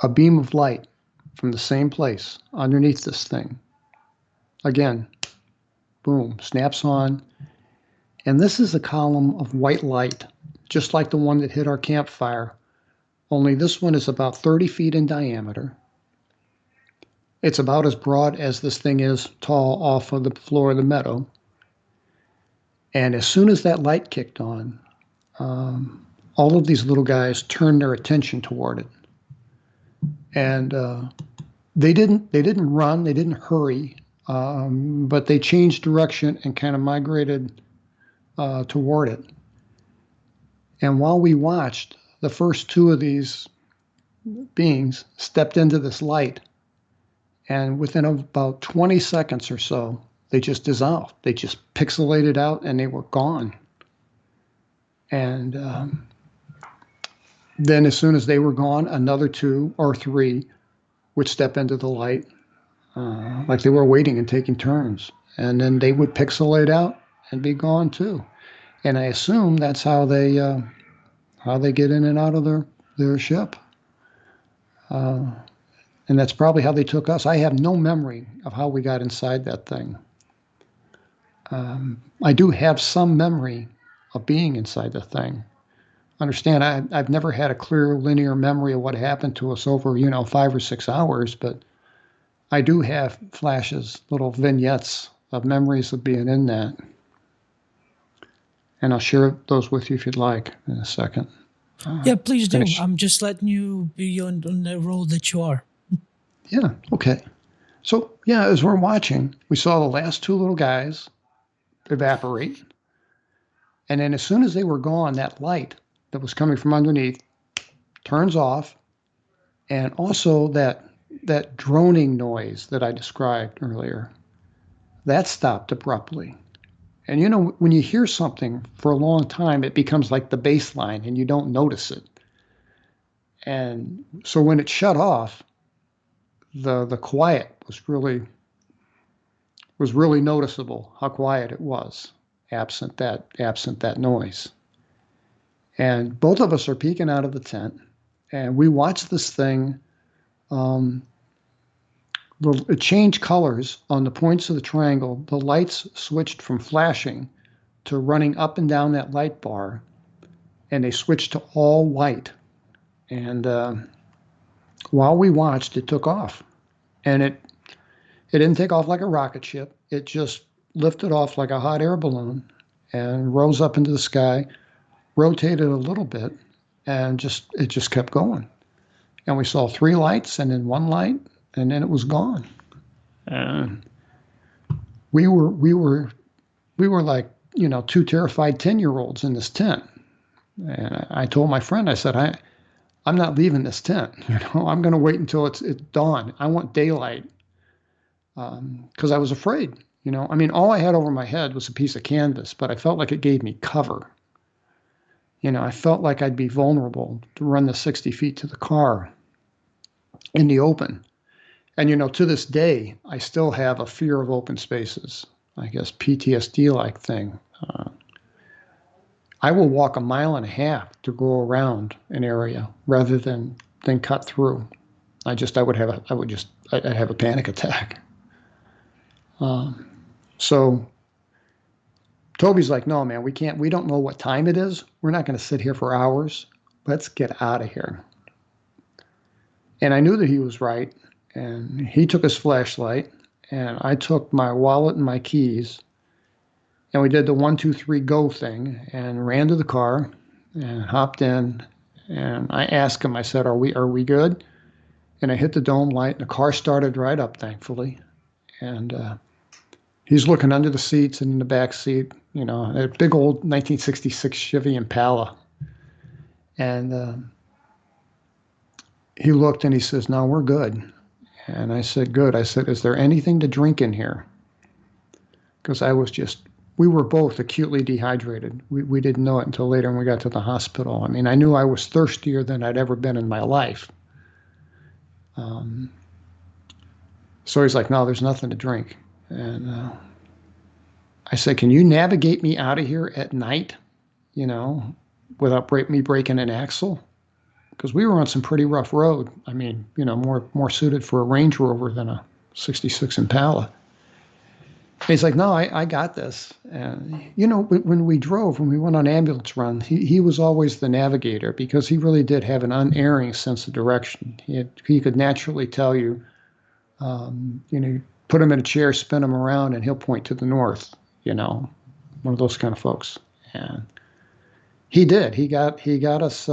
a beam of light from the same place underneath this thing, again, boom, snaps on. And this is a column of white light, just like the one that hit our campfire, only this one is about 30 feet in diameter. It's about as broad as this thing is tall off of the floor of the meadow. And as soon as that light kicked on, all of these little guys turned their attention toward it. And they didn't run, they didn't hurry, but they changed direction and kind of migrated toward it. And while we watched, the first 2 of these beings stepped into this light, and within about 20 seconds or so, they just dissolved. They just pixelated out, and they were gone. And then as soon as they were gone, another 2 or 3 would step into the light, like they were waiting and taking turns. And then they would pixelate out and be gone too. And I assume that's how they get in and out of their ship. And that's probably how they took us. I have no memory of how we got inside that thing. I do have some memory of being inside the thing. Understand, I've never had a clear linear memory of what happened to us over 5 or 6 hours, but I do have flashes, little vignettes of memories of being in that. And I'll share those with you if you'd like in a second. Yeah, please do. I'm just letting you be on the road that you are. Yeah, okay. So, yeah, as we're watching, we saw the last 2 little guys evaporate. And then as soon as they were gone, that light that was coming from underneath turns off. And also that droning noise that I described earlier, that stopped abruptly. And when you hear something for a long time, it becomes like the bass line and you don't notice it. And so when it shut off, the quiet was really noticeable, how quiet it was, absent that noise. And both of us are peeking out of the tent, and we watch this thing. It changed colors on the points of the triangle. The lights switched from flashing to running up and down that light bar, and they switched to all white. And while we watched, it took off. And it didn't take off like a rocket ship. It just lifted off like a hot air balloon and rose up into the sky, rotated a little bit, and it just kept going. And we saw 3 lights and then 1 light, and then it was gone. And we were like 2 terrified 10-year-olds in this tent. And I told my friend, I said, I'm not leaving this tent. I'm going to wait until it's dawn. I want daylight. Because I was afraid. All I had over my head was a piece of canvas, but I felt like it gave me cover. I felt like I'd be vulnerable to run the 60 feet to the car in the open. And, to this day, I still have a fear of open spaces, I guess PTSD-like thing. I will walk 1.5 miles to go around an area rather than cut through. I'd have a panic attack. So Toby's like, no, man, we don't know what time it is. We're not going to sit here for hours. Let's get out of here. And I knew that he was right. And he took his flashlight, and I took my wallet and my keys, and we did the 1, 2, 3 go thing and ran to the car and hopped in. And I asked him, I said, are we good? And I hit the dome light, and the car started right up, thankfully. And he's looking under the seats and in the back seat, a big old 1966 Chevy Impala. And he looked and he says, no, we're good. And I said, good. I said, is there anything to drink in here? Because we were both acutely dehydrated. We didn't know it until later when we got to the hospital. I knew I was thirstier than I'd ever been in my life. So he's like, no, there's nothing to drink. And I said, can you navigate me out of here at night, without me breaking an axle? Because we were on some pretty rough road. More suited for a Range Rover than a 66 Impala. And he's like, no, I got this. And, when we went on ambulance run, he was always the navigator because he really did have an unerring sense of direction. He could naturally tell you, put him in a chair, spin him around, and he'll point to the north, one of those kind of folks. And he did. He got us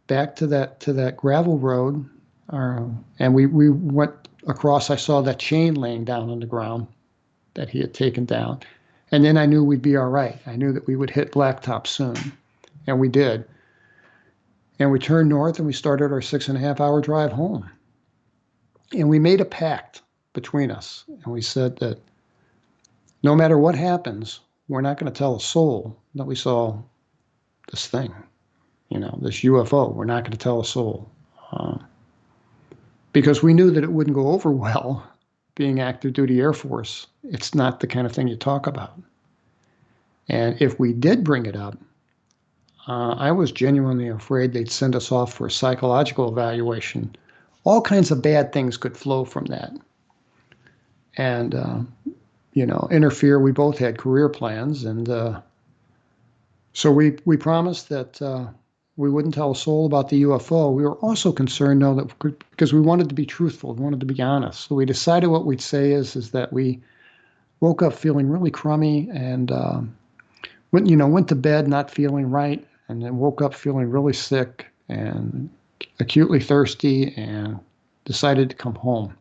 back to that gravel road, and we went across. I saw that chain laying down on the ground that he had taken down, and then I knew we'd be all right. I knew that we would hit blacktop soon, and we did. And we turned north and we started our 6.5 hour drive home. And we made a pact between us. And we said that no matter what happens, we're not going to tell a soul that we saw this thing, this UFO. We're not going to tell a soul. Because we knew that it wouldn't go over well being active duty Air Force. It's not the kind of thing you talk about. And if we did bring it up, I was genuinely afraid they'd send us off for a psychological evaluation. All kinds of bad things could flow from that. And, interfere. We both had career plans. And so we promised that we wouldn't tell a soul about the UFO. We were also concerned, though, that because we wanted to be truthful, we wanted to be honest. So we decided what we'd say is that we woke up feeling really crummy and went to bed not feeling right, and then woke up feeling really sick and acutely thirsty, and decided to come home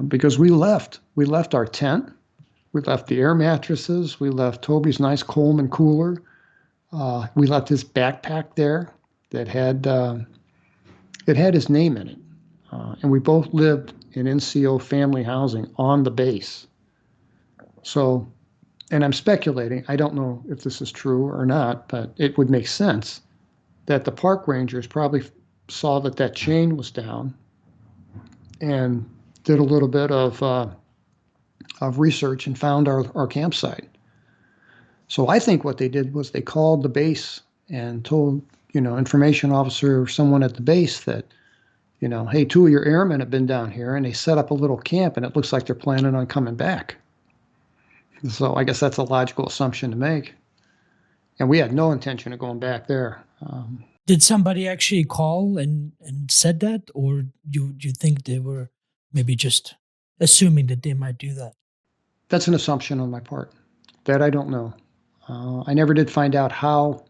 because we left our tent, we left the air mattresses, we left Toby's nice Coleman cooler. We left his backpack there that had his name in it, and we both lived in NCO family housing on the base. So, and I'm speculating, I don't know if this is true or not, but it would make sense that the park rangers probably saw that chain was down and did a little bit of research and found our campsite. So I think what they did was they called the base and told, information officer or someone at the base that, hey, 2 of your airmen have been down here, and they set up a little camp, and it looks like they're planning on coming back. So I guess that's a logical assumption to make. And we had no intention of going back there. Did somebody actually call and said that, or you think they were maybe just assuming that they might do that? That's an assumption on my part. That I don't know. I never did find out how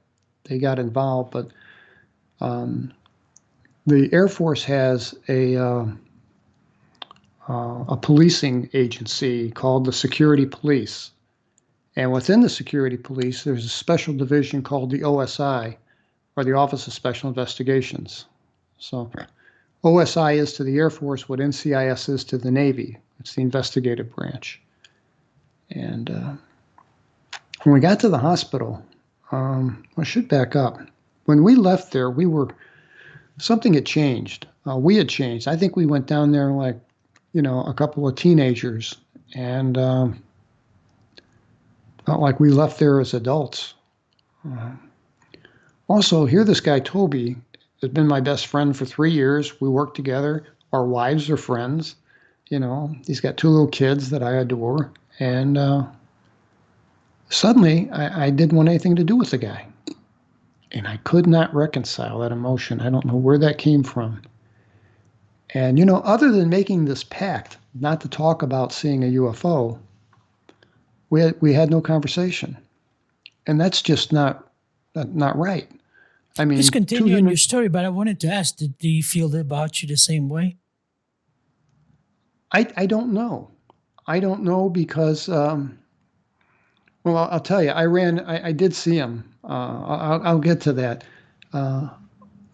they got involved, but the Air Force has a policing agency called the Security Police. And within the Security Police, there's a special division called the OSI, or the Office of Special Investigations. So OSI is to the Air Force what NCIS is to the Navy. It's the investigative branch. And when we got to the hospital, I should back up. When we left there, something had changed. We had changed. I think we went down there like, a couple of teenagers, and felt like we left there as adults. Also, here this guy, Toby, has been my best friend for 3 years. We work together. Our wives are friends. He's got 2 little kids that I adore. And suddenly, I didn't want anything to do with the guy. And I could not reconcile that emotion. I don't know where that came from. And, other than making this pact not to talk about seeing a UFO, we had no conversation. And that's just not right. I mean, Just continue on your story, but I wanted to ask, did he feel about you the same way? I don't know. I don't know because, well, I'll tell you, I did see him. I'll get to that.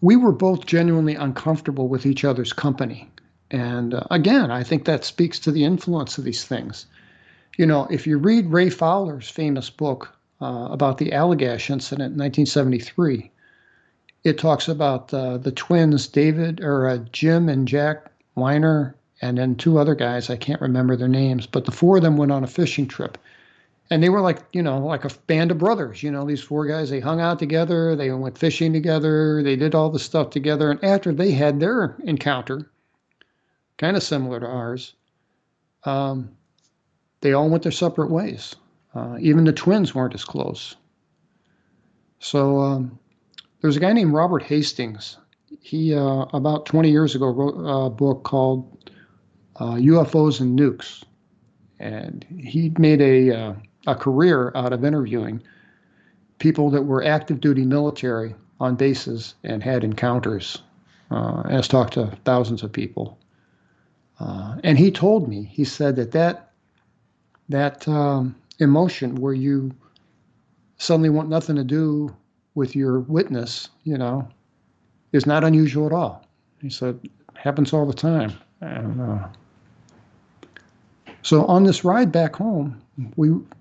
We were both genuinely uncomfortable with each other's company. And again, I think that speaks to the influence of these things. If you read Ray Fowler's famous book about the Allagash incident in 1973, it talks about the twins, Jim and Jack Weiner, and then 2 other guys. I can't remember their names, but the 4 of them went on a fishing trip. And they were like a band of brothers. These 4 guys, they hung out together, they went fishing together, they did all the stuff together. And after they had their encounter, kind of similar to ours, they all went their separate ways. Even the twins weren't as close. So there's a guy named Robert Hastings. He, about 20 years ago, wrote a book called UFOs and Nukes. And he made a career out of interviewing people that were active duty military on bases and had encounters, and has talked to thousands of people. And he told me, he said that emotion where you suddenly want nothing to do with your witness, is not unusual at all. He said, happens all the time. And so on this ride back home,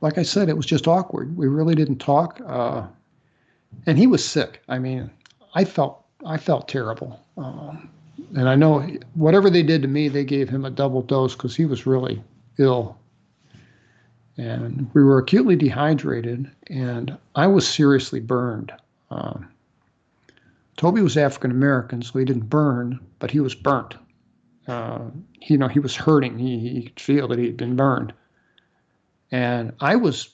like I said, it was just awkward. We really didn't talk. And he was sick. I mean, I felt terrible. And I know whatever they did to me, they gave him a double dose because he was really ill. And we were acutely dehydrated, and I was seriously burned. Toby was African American, so he didn't burn, but he was burnt. He was hurting. He could feel that he'd been burned. And I was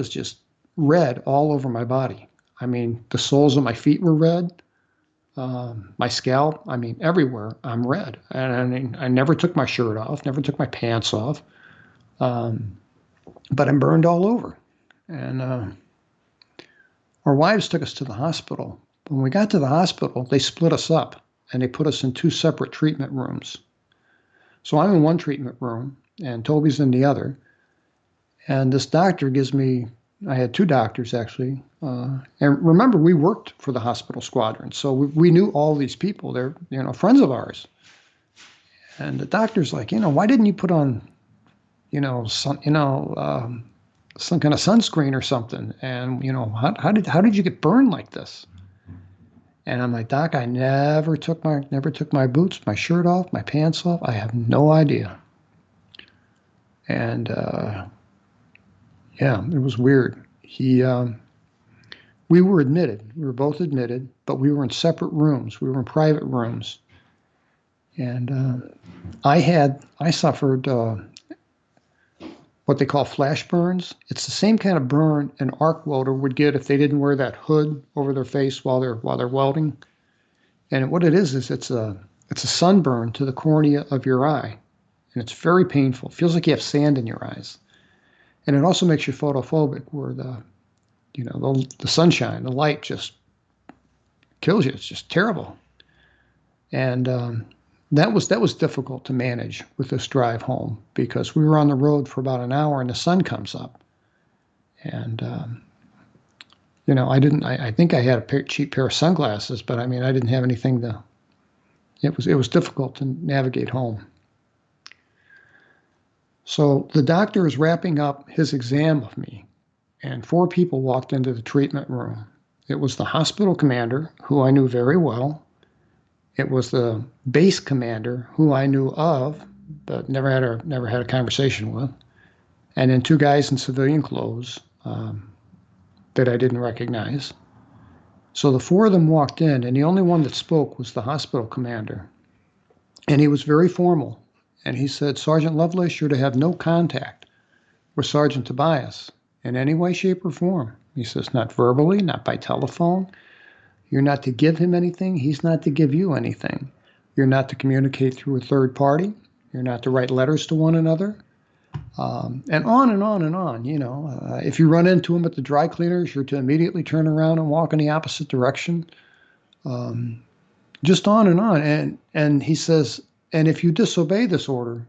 just red all over my body. I mean, the soles of my feet were red. My scalp, I mean, everywhere I'm red. And I never took my shirt off, never took my pants off. But I'm burned all over. And our wives took us to the hospital. When we got to the hospital, they split us up and they put us in 2 separate treatment rooms. So I'm in one treatment room and Toby's in the other. And this doctor I had 2 doctors actually. And remember, we worked for the hospital squadron. So we knew all these people. They're, friends of ours. And the doctor's like, why didn't you put on, some kind of sunscreen or something? And, how did you get burned like this? And I'm like, Doc, I never took my boots, my shirt off, my pants off. I have no idea. And it was weird. We were admitted. We were both admitted, but we were in separate rooms. We were in private rooms. And I suffered what they call flash burns. It's the same kind of burn an arc welder would get if they didn't wear that hood over their face while they're welding. And what it is it's a sunburn to the cornea of your eye, and it's very painful. It feels like you have sand in your eyes, and it also makes you photophobic, where the sunshine, the light just kills you. It's just terrible, and that was difficult to manage with this drive home because we were on the road for about an hour and the sun comes up. And, I think I had a cheap pair of sunglasses, but I mean, I didn't have anything it was difficult to navigate home. So the doctor is wrapping up his exam of me and 4 people walked into the treatment room. It was the hospital commander, who I knew very well. It was the base commander, who I knew of, but never had a conversation with, and then 2 guys in civilian clothes that I didn't recognize. So the 4 of them walked in, and the only one that spoke was the hospital commander, and he was very formal. And he said, "Sergeant Lovelace, you're to have no contact with Sergeant Tobias in any way, shape, or form." He says, "Not verbally, not by telephone. You're not to give him anything. He's not to give you anything. You're not to communicate through a third party. You're not to write letters to one another." And on and on and on. If you run into him at the dry cleaners, you're to immediately turn around and walk in the opposite direction. Just on and on. And he says, "And if you disobey this order,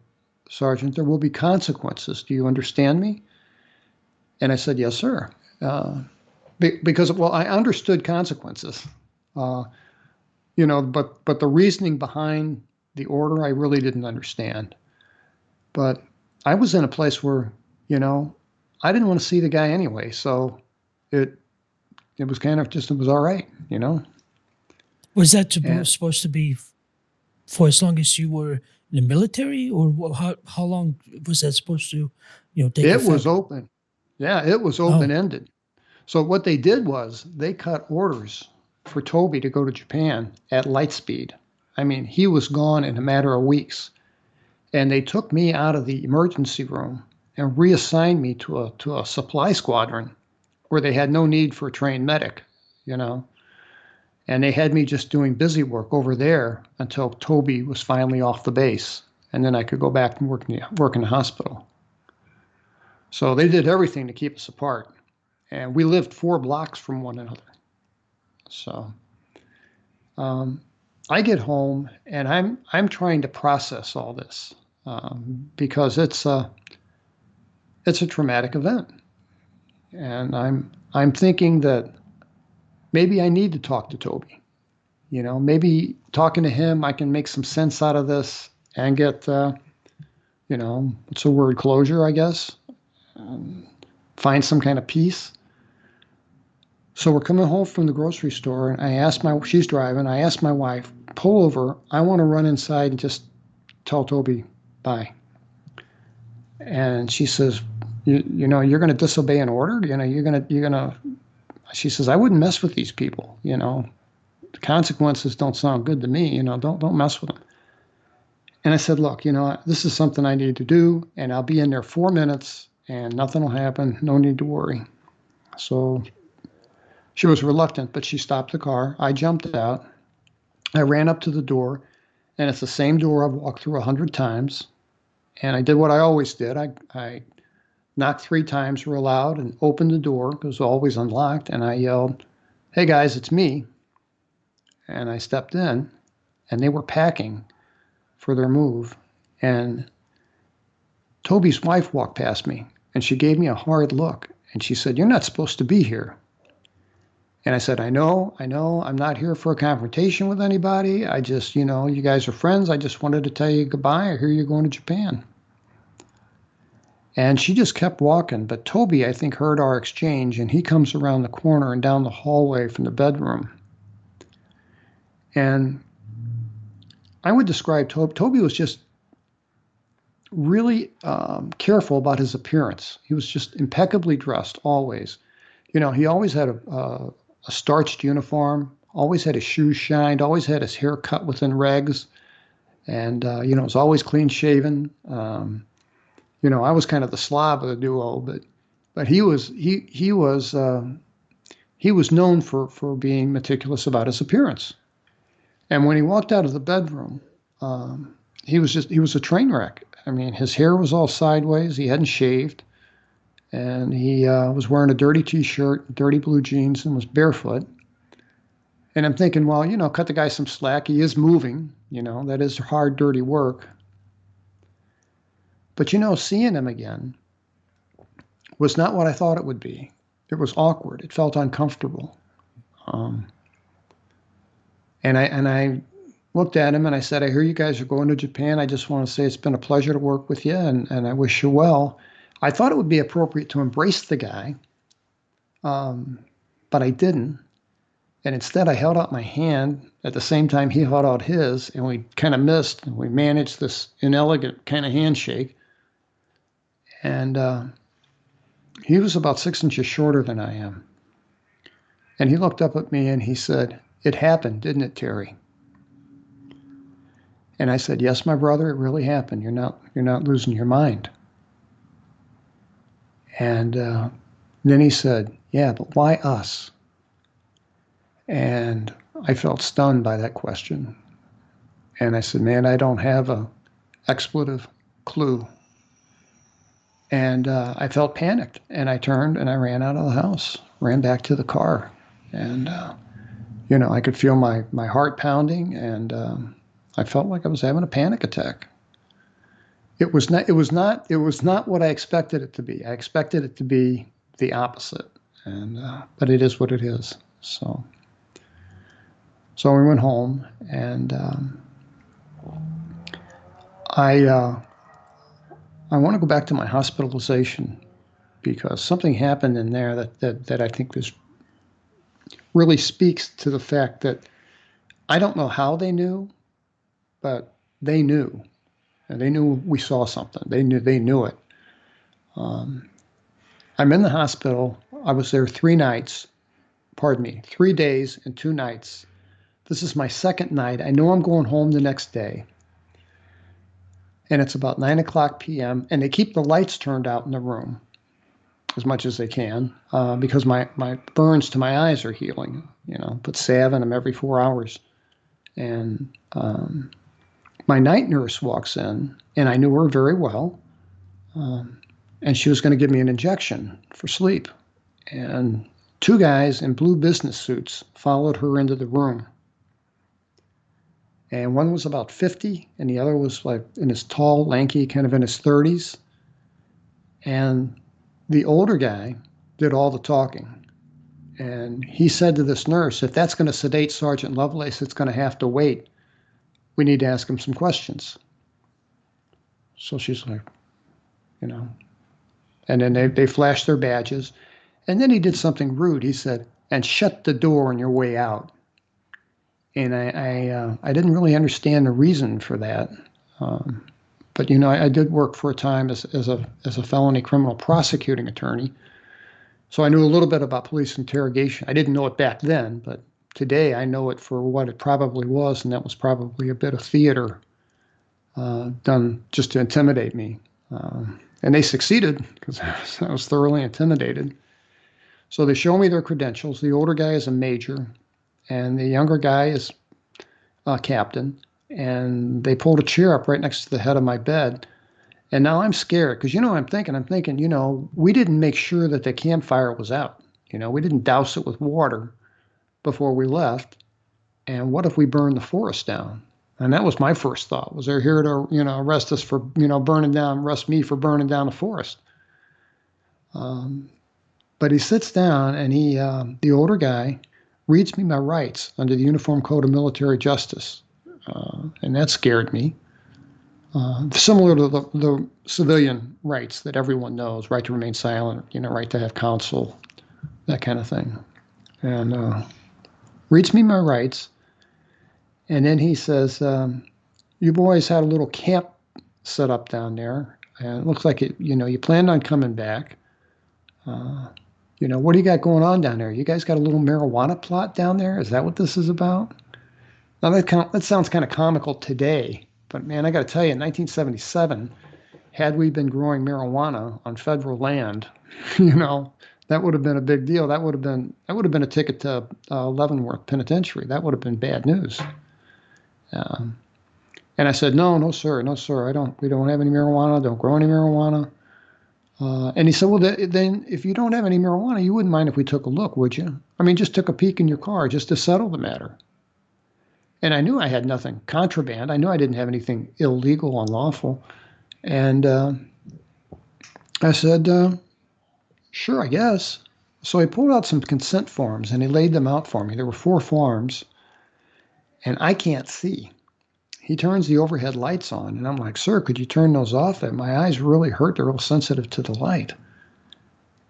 Sergeant, there will be consequences. Do you understand me?" And I said, "Yes, sir." Because, I understood consequences, but the reasoning behind the order, I really didn't understand. But I was in a place where, I didn't want to see the guy anyway. So it was kind of just, it was all right, Was that supposed to be for as long as you were in the military, or how long was that supposed to, take It effect? was open. Yeah, it was open-ended. So what they did was they cut orders for Toby to go to Japan at light speed. I mean, he was gone in a matter of weeks. And they took me out of the emergency room and reassigned me to a supply squadron where they had no need for a trained medic, And they had me just doing busy work over there until Toby was finally off the base. And then I could go back and work in the hospital. So they did everything to keep us apart. And we lived 4 blocks from one another. So I get home and I'm trying to process all this because it's a traumatic event, and I'm thinking that maybe I need to talk to Toby. Maybe talking to him, I can make some sense out of this and get, what's the word, closure, I guess. Find some kind of peace. So we're coming home from the grocery store, and she's driving, I asked my wife, pull over, I want to run inside and just tell Toby bye. And she says, you're going to disobey an order? She says, I wouldn't mess with these people, The consequences don't sound good to me, don't mess with them. And I said, look, this is something I need to do, and I'll be in there 4 minutes, and nothing will happen. No need to worry. So she was reluctant, but she stopped the car. I jumped out. I ran up to the door, and it's the same door I've walked through 100 times. And I did what I always did. I knocked 3 times real loud and opened the door. It was always unlocked. And I yelled, hey, guys, it's me. And I stepped in, and they were packing for their move. And Toby's wife walked past me, and she gave me a hard look. And she said, you're not supposed to be here. And I said, I know, I'm not here for a confrontation with anybody. I just, you guys are friends. I just wanted to tell you goodbye. I hear you're going to Japan. And she just kept walking. But Toby, I think, heard our exchange, and he comes around the corner and down the hallway from the bedroom. And I would describe Toby was just really careful about his appearance. He was just impeccably dressed, always. He always had a starched uniform, always had his shoes shined, always had his hair cut within regs, and it was always clean shaven. I was kind of the slob of the duo, but he was known for being meticulous about his appearance. And when he walked out of the bedroom, he was a train wreck. I mean, his hair was all sideways. He hadn't shaved. And he was wearing a dirty T-shirt, dirty blue jeans, and was barefoot. And I'm thinking, well, cut the guy some slack. He is moving. That is hard, dirty work. But, seeing him again was not what I thought it would be. It was awkward. It felt uncomfortable. And I looked at him and I said, I hear you guys are going to Japan. I just want to say it's been a pleasure to work with you, and I wish you well. I thought it would be appropriate to embrace the guy, but I didn't. And instead, I held out my hand at the same time he held out his, and we kind of missed. And we managed this inelegant kind of handshake. And he was about 6 inches shorter than I am. And he looked up at me and he said, it happened, didn't it, Terry? And I said, yes, my brother, it really happened. You're not losing your mind. And then he said, yeah, but why us? And I felt stunned by that question. And I said, man, I don't have a expletive clue. And I felt panicked. And I turned and I ran out of the house, ran back to the car. And, I could feel my heart pounding, and I felt like I was having a panic attack. It was not what I expected it to be. I expected it to be the opposite, but it is what it is. So we went home, and I want to go back to my hospitalization because something happened in there that I think really speaks to the fact that I don't know how they knew, but they knew. And they knew we saw something. They knew it. I'm in the hospital. I was there 3 days and 2 nights. This is my second night. I know I'm going home the next day. And it's about 9:00 p.m. And they keep the lights turned out in the room as much as they can because my burns to my eyes are healing. Put salve in them every 4 hours. And my night nurse walks in, and I knew her very well, and she was going to give me an injection for sleep. And 2 guys in blue business suits followed her into the room. And one was about 50, and the other was like in his tall, lanky, kind of in his 30s. And the older guy did all the talking. And he said to this nurse, if that's going to sedate Sergeant Lovelace, it's going to have to wait. We need to ask him some questions. So she's like, you know. And then they flashed their badges. And then he did something rude. He said, and shut the door on your way out. And I didn't really understand the reason for that. But, you know, I did work for a time as a felony criminal prosecuting attorney. So I knew a little bit about police interrogation. I didn't know it back then, but today I know it for what it probably was, and that was probably a bit of theater done just to intimidate me. And they succeeded because I was thoroughly intimidated. So they show me their credentials. The older guy is a major, and the younger guy is a captain. And they pulled a chair up right next to the head of my bed. And now I'm scared because, you know, I'm thinking, you know, we didn't make sure that the campfire was out. You know, we didn't douse it with water before we left. And what if we burn the forest down? And that was my first thought. Was they're here to, you know, arrest us for, you know, arrest me for burning down the forest. But he sits down and the older guy, reads me my rights under the Uniform Code of Military Justice. And that scared me. Similar to the civilian rights that everyone knows, right to remain silent, you know, right to have counsel, that kind of thing. And reads me my rights. And then he says, you boys had a little camp set up down there. And it looks like it, you know, you planned on coming back. You know, what do you got going on down there? You guys got a little marijuana plot down there? Is that what this is about? Now, that sounds kind of comical today. But, man, I got to tell you, in 1977, had we been growing marijuana on federal land, you know, that would have been a big deal. That would have been a ticket to Leavenworth Penitentiary. That would have been bad news. And I said, no, sir. We don't have any marijuana. Don't grow any marijuana. And he said, well, then if you don't have any marijuana, you wouldn't mind if we took a look, would you? I mean, just took a peek in your car just to settle the matter. And I knew I had nothing contraband. I knew I didn't have anything illegal, unlawful. And I said, sure, I guess. So he pulled out some consent forms and he laid them out for me. There were 4 forms, and I can't see. He turns the overhead lights on, and I'm like, sir, could you turn those off? My eyes really hurt. They're real sensitive to the light.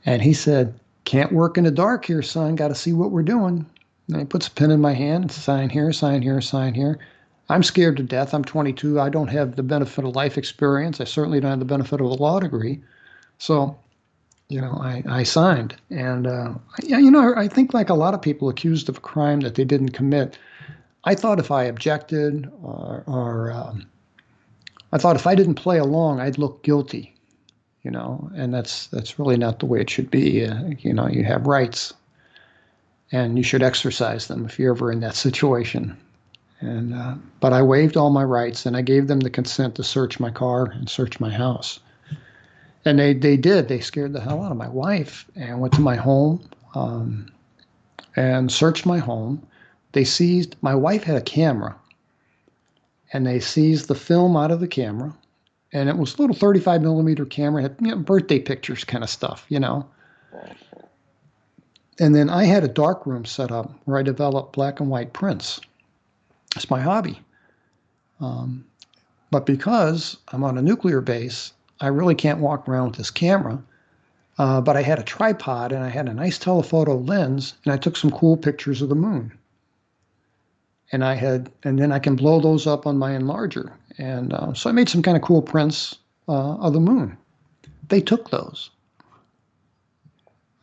And he said, can't work in the dark here, son. Got to see what we're doing. And he puts a pen in my hand, sign here, sign here, sign here. I'm scared to death. I'm 22. I don't have the benefit of life experience. I certainly don't have the benefit of a law degree. So, you know, I signed. And, you know, I think like a lot of people accused of a crime that they didn't commit, I thought if I objected or I thought if I didn't play along, I'd look guilty, you know, and that's really not the way it should be. You know, you have rights. And you should exercise them if you're ever in that situation. And but I waived all my rights, and I gave them the consent to search my car and search my house. And they did. They scared the hell out of my wife and went to my home and searched my home. They seized, my wife had a camera, and they seized the film out of the camera. And it was a little 35 millimeter camera, had, you know, birthday pictures kind of stuff, you know. And then I had a dark room set up where I developed black and white prints. It's my hobby. But because I'm on a nuclear base, I really can't walk around with this camera. But I had a tripod and I had a nice telephoto lens, and I took some cool pictures of the moon. And then I can blow those up on my enlarger. And so I made some kind of cool prints of the moon. They took those.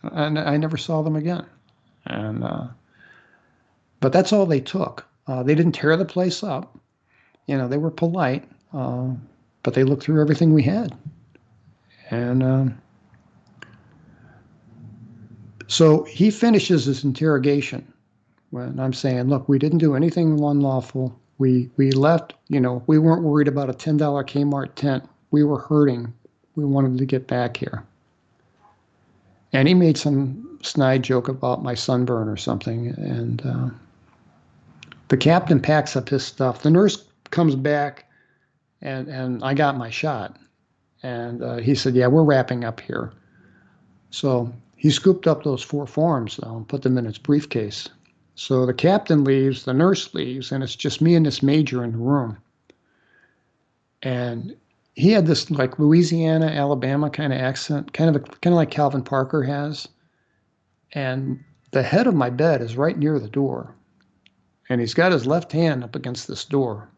And I never saw them again. And but that's all they took. They didn't tear the place up. You know, they were polite, but they looked through everything we had. And so he finishes his interrogation when I'm saying, look, we didn't do anything unlawful. We left, you know, we weren't worried about a $10 Kmart tent. We were hurting. We wanted to get back here. And he made some snide joke about my sunburn or something. And the captain packs up his stuff. The nurse comes back, and I got my shot. And he said, yeah, we're wrapping up here. So He scooped up those 4 forms, though, and put them in his briefcase. So the captain leaves, the nurse leaves, and it's just me and this major in the room. And he had this like Louisiana, Alabama kind of accent, kind of like Calvin Parker has. And the head of my bed is right near the door. And he's got his left hand up against this door.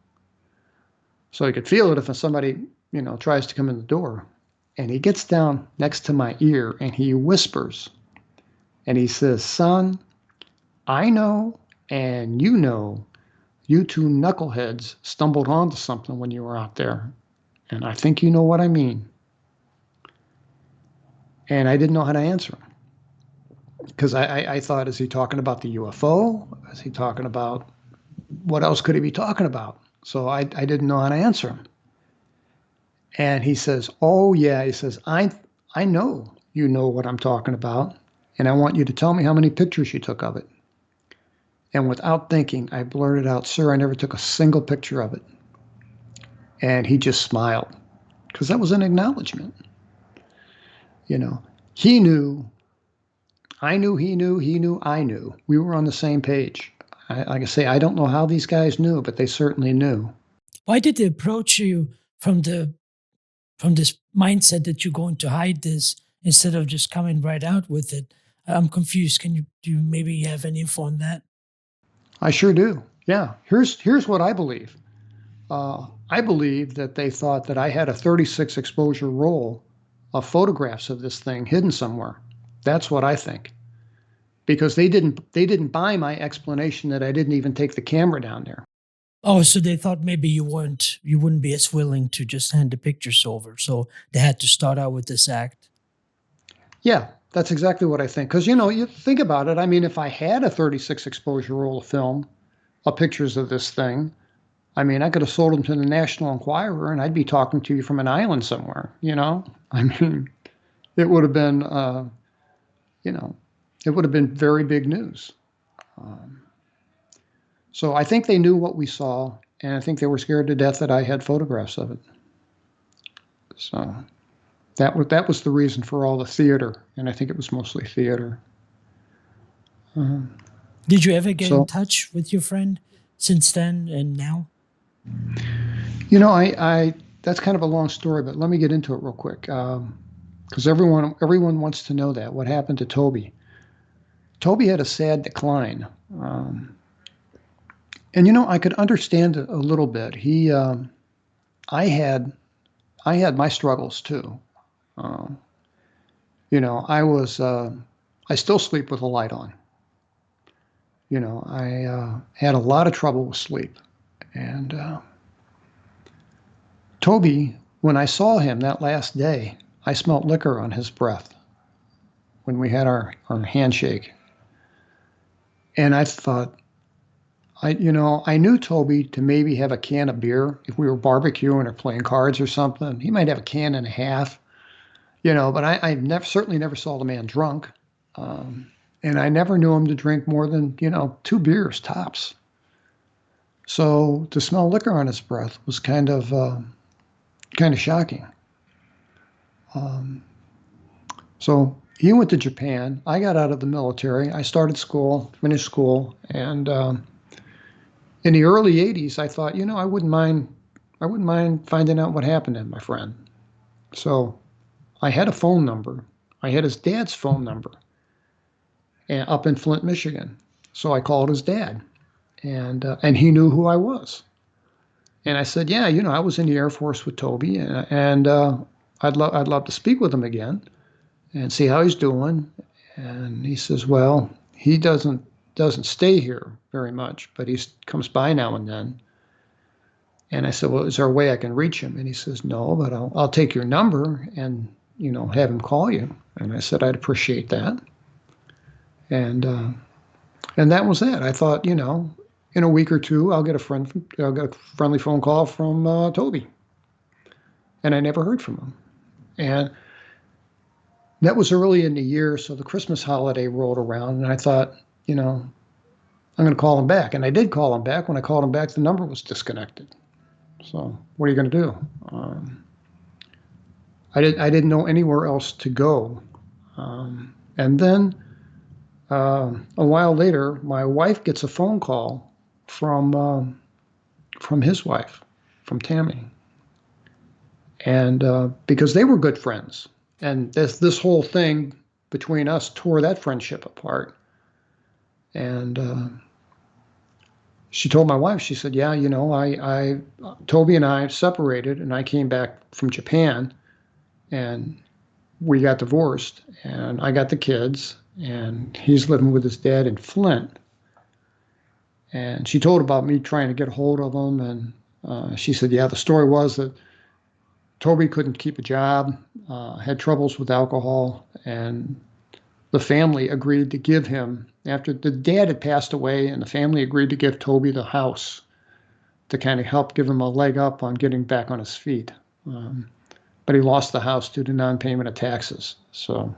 So he could feel it if somebody, tries to come in the door. And he gets down next to my ear and he whispers and he says, "Son, I know and you two knuckleheads stumbled onto something when you were out there. And I think you know what I mean." And I didn't know how to answer him because I thought, is he talking about the UFO? Is he talking about what else could he be talking about? So I didn't know how to answer him. And he says, "Oh, yeah." He says, I know you know what I'm talking about, and I want you to tell me how many pictures you took of it." And without thinking, I blurted out, "Sir, I never took a single picture of it." And he just smiled because that was an acknowledgement. He knew, I knew, he knew, I knew. We were on the same page. Like I say, I don't know how these guys knew, but they certainly knew. Why did they approach you from this mindset that you're going to hide this instead of just coming right out with it? I'm confused. Do you maybe have any info on that? I sure do. Yeah. Here's what I believe. I believe that they thought that I had a 36 exposure roll of photographs of this thing hidden somewhere. That's what I think. Because they didn't buy my explanation that I didn't even take the camera down there. Oh, so they thought maybe you wouldn't be as willing to just hand the pictures over. So they had to start out with this act. Yeah, that's exactly what I think. Because, you think about it. I mean, if I had a 36 exposure roll of film of pictures of this thing, I mean, I could have sold them to the National Enquirer and I'd be talking to you from an island somewhere. I mean, it would have been, you know, it would have been very big news. Um, so I think they knew what we saw, and I think they were scared to death that I had photographs of it. So that was the reason for all the theater, and I think it was mostly theater. Did you ever get in So touch with your friend since then and now? I that's kind of a long story, but let me get into it real quick because everyone wants to know that what happened to Toby. Toby had a sad decline, and I could understand it a little bit. I had I had my struggles too. Um, I still sleep with a light on. I had a lot of trouble with sleep. And Toby, when I saw him that last day, I smelt liquor on his breath when we had our handshake. And I thought, I knew Toby to maybe have a can of beer if we were barbecuing or playing cards or something. He might have a can and a half, but I certainly never saw the man drunk. Um, and I never knew him to drink more than, 2 beers tops. So to smell liquor on his breath was kind of shocking. Um, so he went to Japan. I got out of the military. I started school, finished school, and in the early '80s, I thought, I wouldn't mind finding out what happened to my friend. So I had a phone number. I had his dad's phone number up in Flint, Michigan. So I called his dad, and he knew who I was. And I said, yeah, I was in the Air Force with Toby, and I'd love to speak with him again and see how he's doing. And he says, well, he doesn't stay here very much, but he comes by now and then. And I said, well, is there a way I can reach him? And he says, no, but I'll take your number and have him call you. And I said, I'd appreciate that. And and that was it. I thought, in a week or two, I'll get a friendly phone call from Toby. And I never heard from him. And that was early in the year, so the Christmas holiday rolled around, and I thought, I'm going to call him back. And I did call him back. When I called him back, the number was disconnected. So what are you going to do? I didn't know anywhere else to go. And then a while later, my wife gets a phone call from his wife, from Tammy, and because they were good friends, and this whole thing between us tore that friendship apart. And she told my wife, she said, "Yeah, I Toby and I separated, and I came back from Japan, and we got divorced, and I got the kids, and he's living with his dad in Flint." And she told about me trying to get a hold of him, and she said, "Yeah, the story was that Toby couldn't keep a job, had troubles with alcohol, and the family agreed to give him, after the dad had passed away, and the family agreed to give Toby the house to kind of help give him a leg up on getting back on his feet. But he lost the house due to non-payment of taxes. So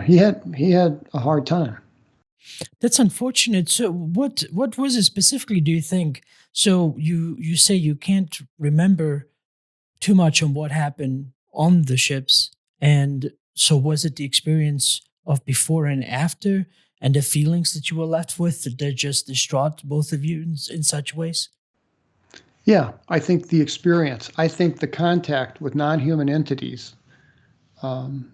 he had a hard time." That's unfortunate. So what was it specifically, do you think? So you say you can't remember too much on what happened on the ships, and so was it the experience of before and after, and the feelings that you were left with that just distraught both of you in such ways? Yeah, I think the experience, I think the contact with non-human entities um,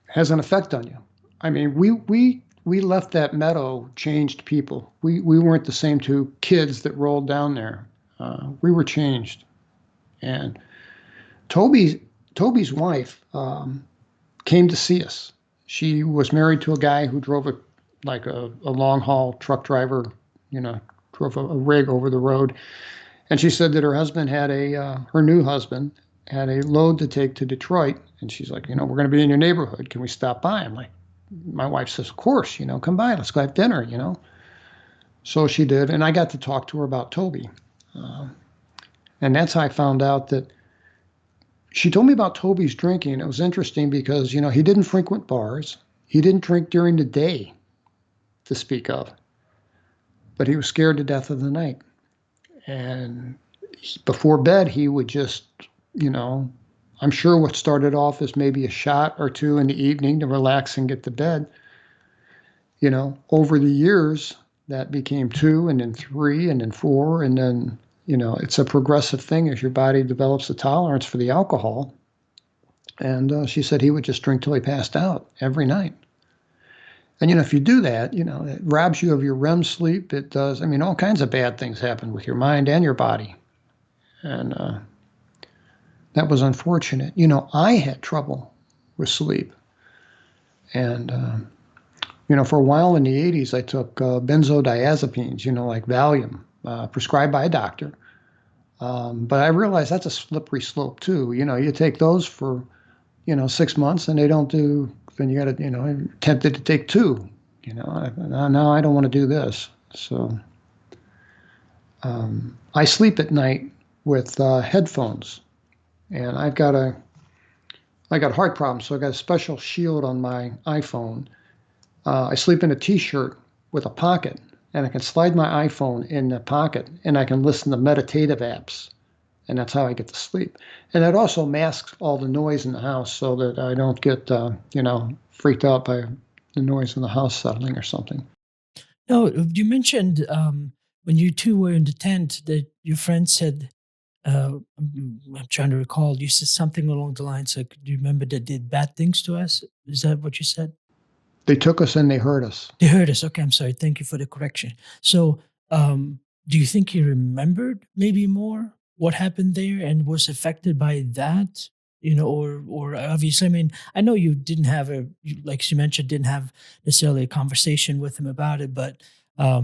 has an effect on you. I mean, we left that meadow changed people. We weren't the same two kids that rolled down there. We were changed. And Toby's Toby's wife came to see us. She was married to a guy who drove a long haul truck driver, drove a rig over the road. And she said that her new husband had a load to take to Detroit. And she's like, we're going to be in your neighborhood. Can we stop by? I'm like, my wife says, of course, come by. Let's go have dinner. So she did. And I got to talk to her about Toby. Uh, and that's how I found out that she told me about Toby's drinking. It was interesting because, he didn't frequent bars. He didn't drink during the day to speak of, but he was scared to death of the night. And before bed, he would just, you know, I'm sure what started off as maybe a shot or two in the evening to relax and get to bed. Over the years, that became two and then three and then four. And then, it's a progressive thing as your body develops a tolerance for the alcohol. And she said he would just drink till he passed out every night. And, if you do that, it robs you of your REM sleep. It does, all kinds of bad things happen with your mind and your body. And that was unfortunate. I had trouble with sleep. And, for a while in the 80s, I took benzodiazepines, like Valium, prescribed by a doctor. But I realized that's a slippery slope too. You take those for, 6 months and they don't do, then you got to, tempted to take two. No, I don't want to do this. So I sleep at night with headphones, and I got heart problems, so I got a special shield on my iPhone. I sleep in a T-shirt with a pocket, and I can slide my iPhone in the pocket, and I can listen to meditative apps, and that's how I get to sleep. And it also masks all the noise in the house so that I don't get, freaked out by the noise in the house settling or something. No, you mentioned when you two were in the tent that your friend said, I'm trying to recall, you said something along the lines like, do you remember that did bad things to us? Is that what you said? They took us and they hurt us. They heard us. Okay, I'm sorry. Thank you for the correction. So, do you think he remembered maybe more what happened there and was affected by that? Or obviously, I know you didn't have like you mentioned, didn't have necessarily a conversation with him about it, but I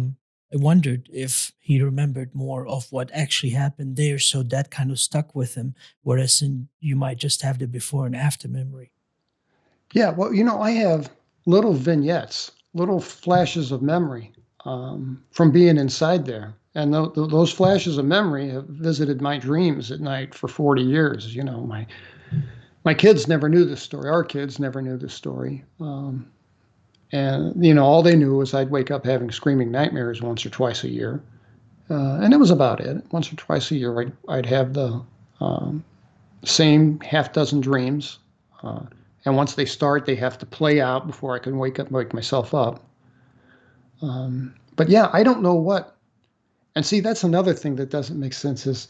wondered if he remembered more of what actually happened there, so that kind of stuck with him, whereas you might just have the before and after memory. Yeah, well, I have little vignettes, little flashes of memory from being inside there. And those flashes of memory have visited my dreams at night for 40 years. My kids never knew this story. Our kids never knew this story. And, all they knew was I'd wake up having screaming nightmares once or twice a year. And that was about it. Once or twice a year, I'd have the same half dozen dreams. And once they start, they have to play out before I can wake myself up. But yeah, I don't know what. And see, that's another thing that doesn't make sense is,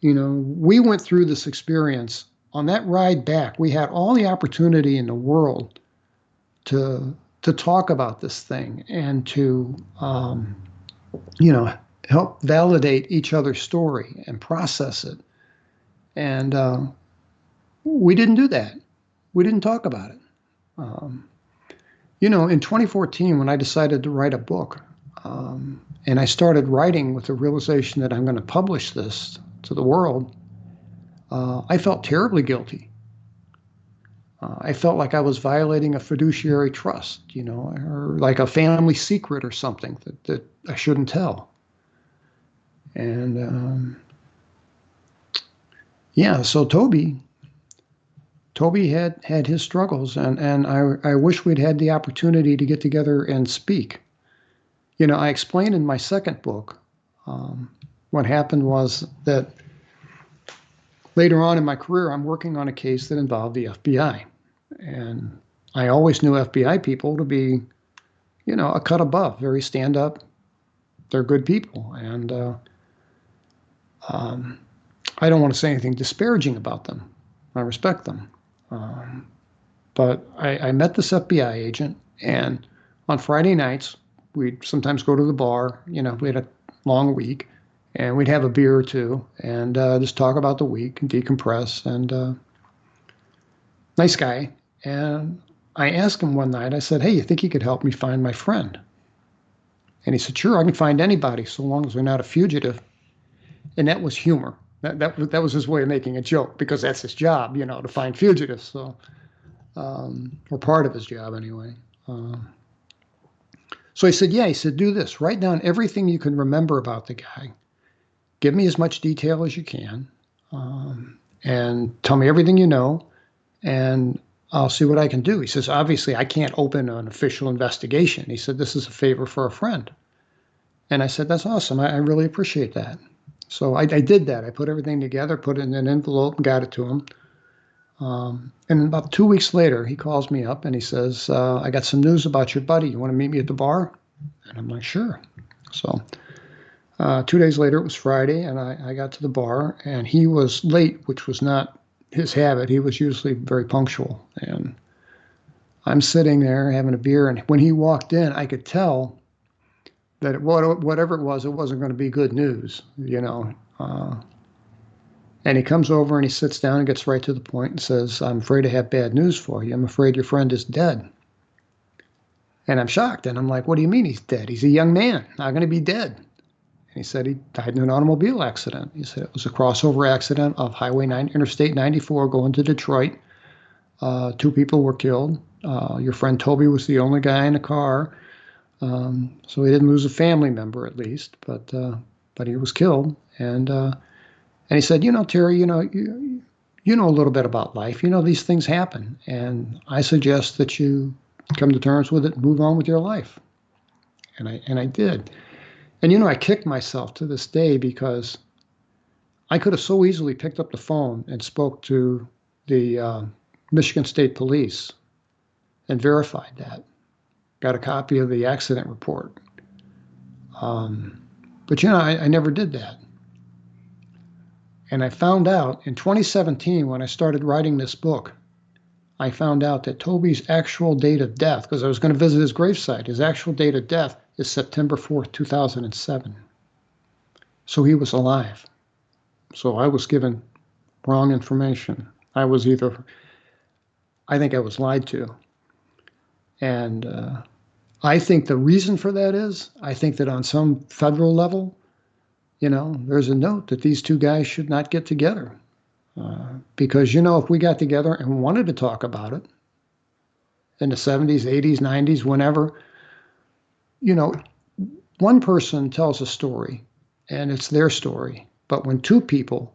we went through this experience. On that ride back, we had all the opportunity in the world to talk about this thing and to, help validate each other's story and process it. And we didn't do that. We didn't talk about it. In 2014, when I decided to write a book, and I started writing with the realization that I'm going to publish this to the world, I felt terribly guilty. I felt like I was violating a fiduciary trust, or like a family secret or something that I shouldn't tell. And yeah, so Toby had his struggles, and I wish we'd had the opportunity to get together and speak. I explained in my second book, what happened was that later on in my career, I'm working on a case that involved the FBI. And I always knew FBI people to be, a cut above, very stand up. They're good people. And I don't want to say anything disparaging about them. I respect them. But I met this FBI agent, and on Friday nights, we'd sometimes go to the bar. We had a long week, and we'd have a beer or two and just talk about the week and decompress. And nice guy. And I asked him one night, I said, "Hey, you think you could help me find my friend?" And he said, "Sure, I can find anybody so long as they're not a fugitive." And that was humor. That was his way of making a joke, because that's his job, to find fugitives. So, or part of his job anyway. So he said, "Yeah," he said, "do this. Write down everything you can remember about the guy. Give me as much detail as you can, and tell me everything you know, and I'll see what I can do." He says, "Obviously, I can't open an official investigation." He said, "This is a favor for a friend." And I said, "That's awesome. I really appreciate that." So I did that. I put everything together, put it in an envelope, and got it to him. And about 2 weeks later, he calls me up and he says, "I got some news about your buddy. You want to meet me at the bar?" And I'm like, "Sure." So 2 days later, it was Friday, and I got to the bar, and he was late, which was not his habit. He was usually very punctual. And I'm sitting there having a beer, and when he walked in, I could tell that whatever it wasn't going to be good news, and he comes over and he sits down and gets right to the point and says, "I'm afraid I have bad news for you. I'm afraid your friend is dead." And I'm shocked. And I'm like, "What do you mean he's dead? He's a young man. Not going to be dead." And he said he died in an automobile accident. He said it was a crossover accident of Interstate 94 going to Detroit. 2 people were killed. Your friend Toby was the only guy in the car. So he didn't lose a family member, at least, but he was killed. And he said, "Terry, you know a little bit about life. These things happen, and I suggest that you come to terms with it and move on with your life." And I did. And I kick myself to this day, because I could have so easily picked up the phone and spoke to the Michigan State Police and verified that. Got a copy of the accident report. But I never did that. And I found out in 2017, when I started writing this book, I found out that Toby's actual date of death, because I was going to visit his gravesite, his actual date of death is September 4th, 2007. So he was alive. So I was given wrong information. I think I was lied to. And I think the reason for that is, I think that on some federal level, there's a note that these 2 guys should not get together. Because, if we got together and wanted to talk about it in the 70s, 80s, 90s, whenever, one person tells a story and it's their story. But when 2 people,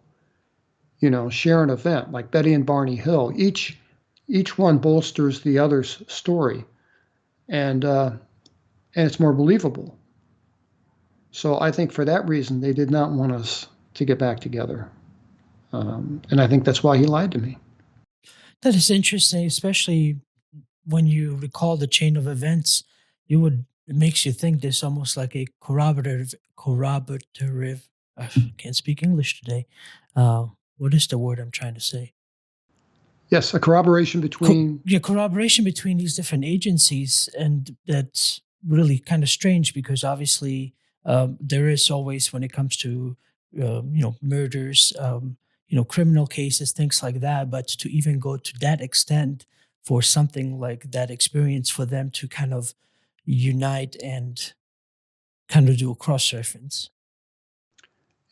share an event like Betty and Barney Hill, each one bolsters the other's story, and it's more believable. So I think for that reason, they did not want us to get back together. And I think that's why he lied to me. That is interesting, especially when you recall the chain of events. It makes you think there's almost like a corroborative. I can't speak English today. Uh, what is the word I'm trying to say? Yes, a corroboration between. Yeah, corroboration between these different agencies, and that's really kind of strange because obviously there is always, when it comes to murders, criminal cases, things like that. But to even go to that extent for something like that experience, for them to kind of unite and kind of do a cross reference.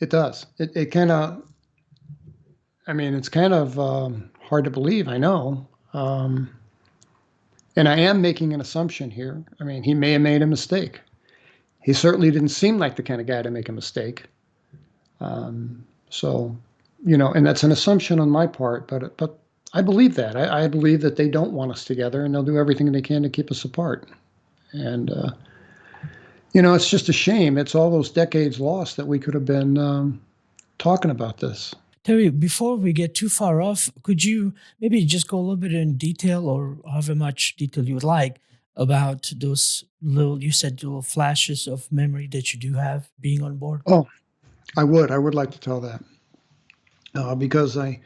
It does. It kind of. I mean, it's kind of hard to believe. I know. And I am making an assumption here. I mean, he may have made a mistake. He certainly didn't seem like the kind of guy to make a mistake. So, and that's an assumption on my part, but I believe that. I believe that they don't want us together, and they'll do everything they can to keep us apart. And it's just a shame. It's all those decades lost that we could have been talking about this. Terry, before we get too far off, could you maybe just go a little bit in detail, or however much detail you would like, about those little, you said little flashes of memory that you do have being on board? Oh, I would like to tell that because they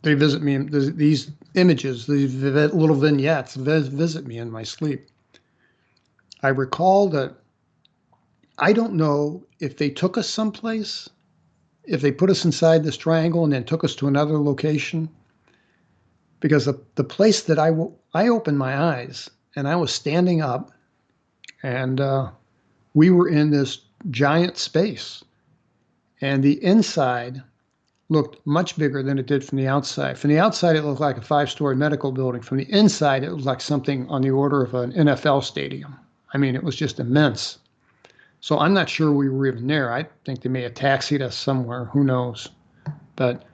visit me. These images, these little vignettes, visit me in my sleep. I recall that I don't know if they took us someplace, if they put us inside this triangle and then took us to another location, because the place that I opened my eyes and I was standing up, and we were in this giant space, and the inside looked much bigger than it did from the outside. From the outside, it looked like a 5-story medical building. From the inside, it was like something on the order of an NFL stadium. I mean, it was just immense. So I'm not sure we were even there. I think they may have taxied us somewhere. Who knows? But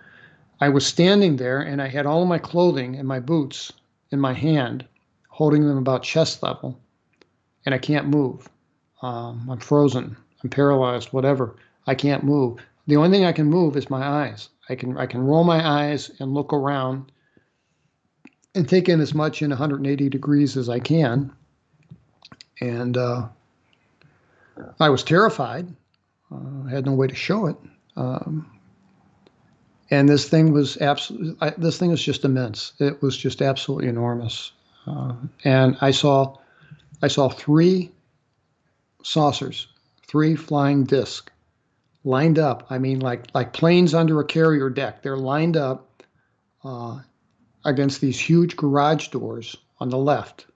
I was standing there, and I had all of my clothing and my boots in my hand, holding them about chest level, and I can't move. I'm frozen. I'm paralyzed. Whatever. I can't move. The only thing I can move is my eyes. I can roll my eyes and look around and take in as much in 180 degrees as I can. And I was terrified. I had no way to show it. And this thing was this thing was just immense. It was just absolutely enormous. And I saw 3 saucers, 3 flying discs lined up. I mean, like planes under a carrier deck. They're lined up against these huge garage doors on the left.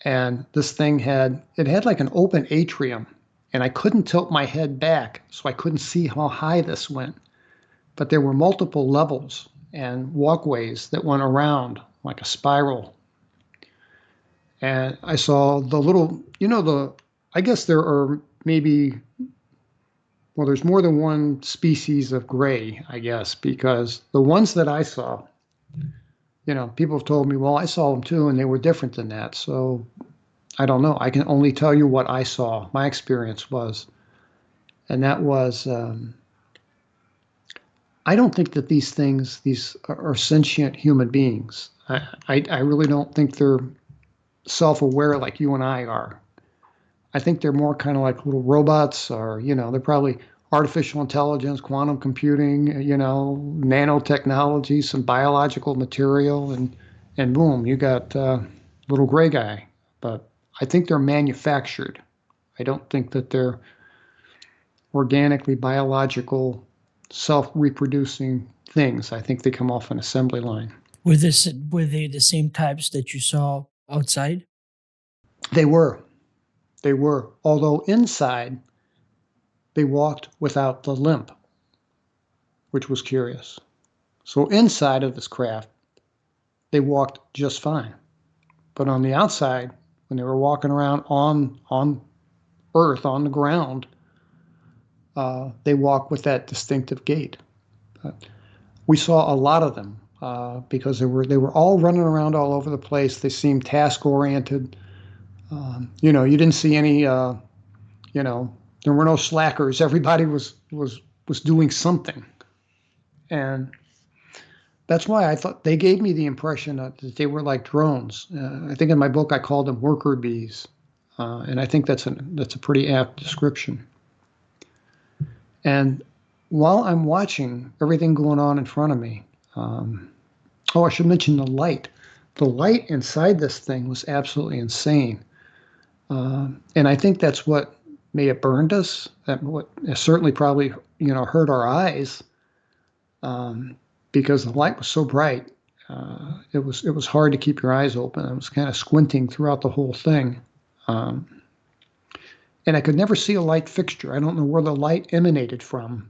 And this thing had like an open atrium, and I couldn't tilt my head back, so I couldn't see how high this went. But there were multiple levels and walkways that went around like a spiral. And I saw the little, I guess there are maybe, well, there's more than one species of gray, I guess, because the ones that I saw, people have told me, well, I saw them too, and they were different than that. So I don't know. I can only tell you what I saw, my experience was. And that was, I don't think that these are sentient human beings. I really don't think they're self-aware like you and I are. I think they're more kind of like little robots, or, they're probably artificial intelligence, quantum computing, nanotechnology, some biological material, and boom, you got little gray guy. But I think they're manufactured. I don't think that they're organically biological, self-reproducing things. I think they come off an assembly line. Were they the same types that you saw outside? They were. They were. Although inside, they walked without the limp, which was curious. So inside of this craft, they walked just fine. But on the outside, when they were walking around on Earth, on the ground, they walked with that distinctive gait. We saw a lot of them because they were all running around all over the place. They seemed task-oriented. You didn't see any, there were no slackers. Everybody was doing something. And That's why I thought they gave me the impression that they were like drones. I think in my book I called them worker bees, and I think that's a pretty apt description. And while I'm watching everything going on in front of me, oh, I should mention the light. The light inside this thing was absolutely insane, and I think that's what may have burned us. That what certainly probably hurt our eyes, um, because the light was so bright. It was hard to keep your eyes open. I was kind of squinting throughout the whole thing, um, and I could never see a light fixture. I don't know where the light emanated from,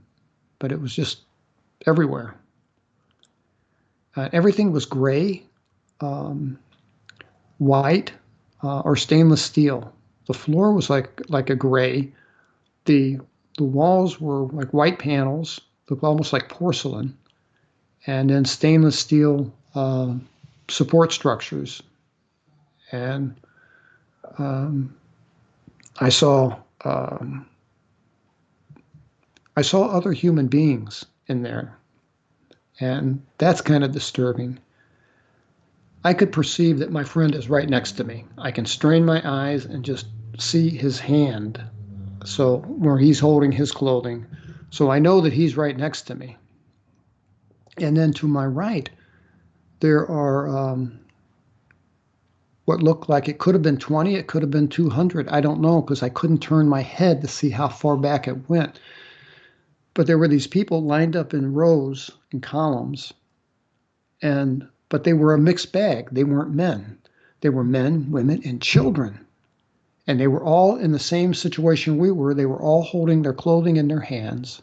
but it was just everywhere. Everything was gray, um, white, or stainless steel. The floor was like a gray. The walls were like white panels, looked almost like porcelain, and then stainless steel support structures. And um, I saw um, I saw other human beings in there, and that's kind of disturbing. I could perceive that my friend is right next to me. I can strain my eyes and just see his hand, so where he's holding his clothing. So I know that he's right next to me. And then to my right, there are what looked like it could have been 20, it could have been 200. I don't know because I couldn't turn my head to see how far back it went. But there were these people lined up in rows and columns, but they were a mixed bag. They weren't men. They were men, women, and children. And they were all in the same situation we were. They were all holding their clothing in their hands,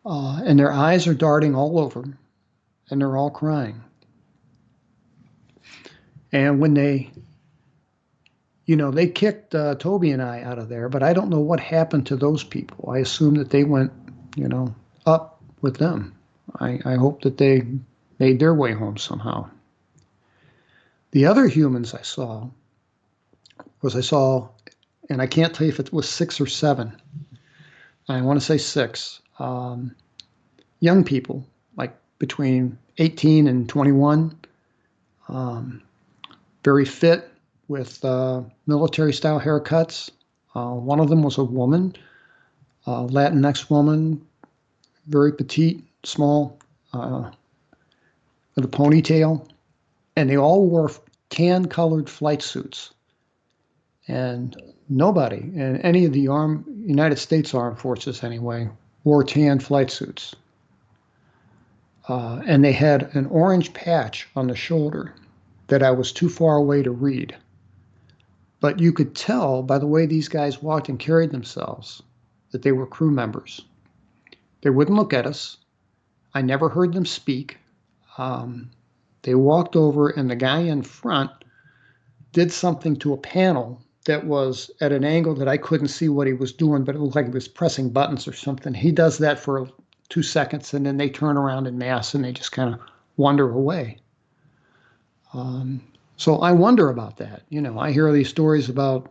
and their eyes are darting all over, and they're all crying. And when they kicked Toby and I out of there, but I don't know what happened to those people. I assume that they went, up with them. I hope that they made their way home somehow. The other humans I saw, and I can't tell you if it was 6 or 7. I want to say 6. Young people, like between 18 and 21, very fit with military style haircuts. One of them was a woman, Latinx woman, very petite, small, with a ponytail, and they all wore tan colored flight suits. And nobody in any of the United States Armed Forces anyway wore tan flight suits. And they had an orange patch on the shoulder that I was too far away to read. But you could tell by the way these guys walked and carried themselves that they were crew members. They wouldn't look at us. I never heard them speak. They walked over, and the guy in front did something to a panel that was at an angle that I couldn't see what he was doing, but it looked like he was pressing buttons or something. He does that for 2 seconds, and then they turn around in mass, and they just kind of wander away. So I wonder about that. I hear these stories about,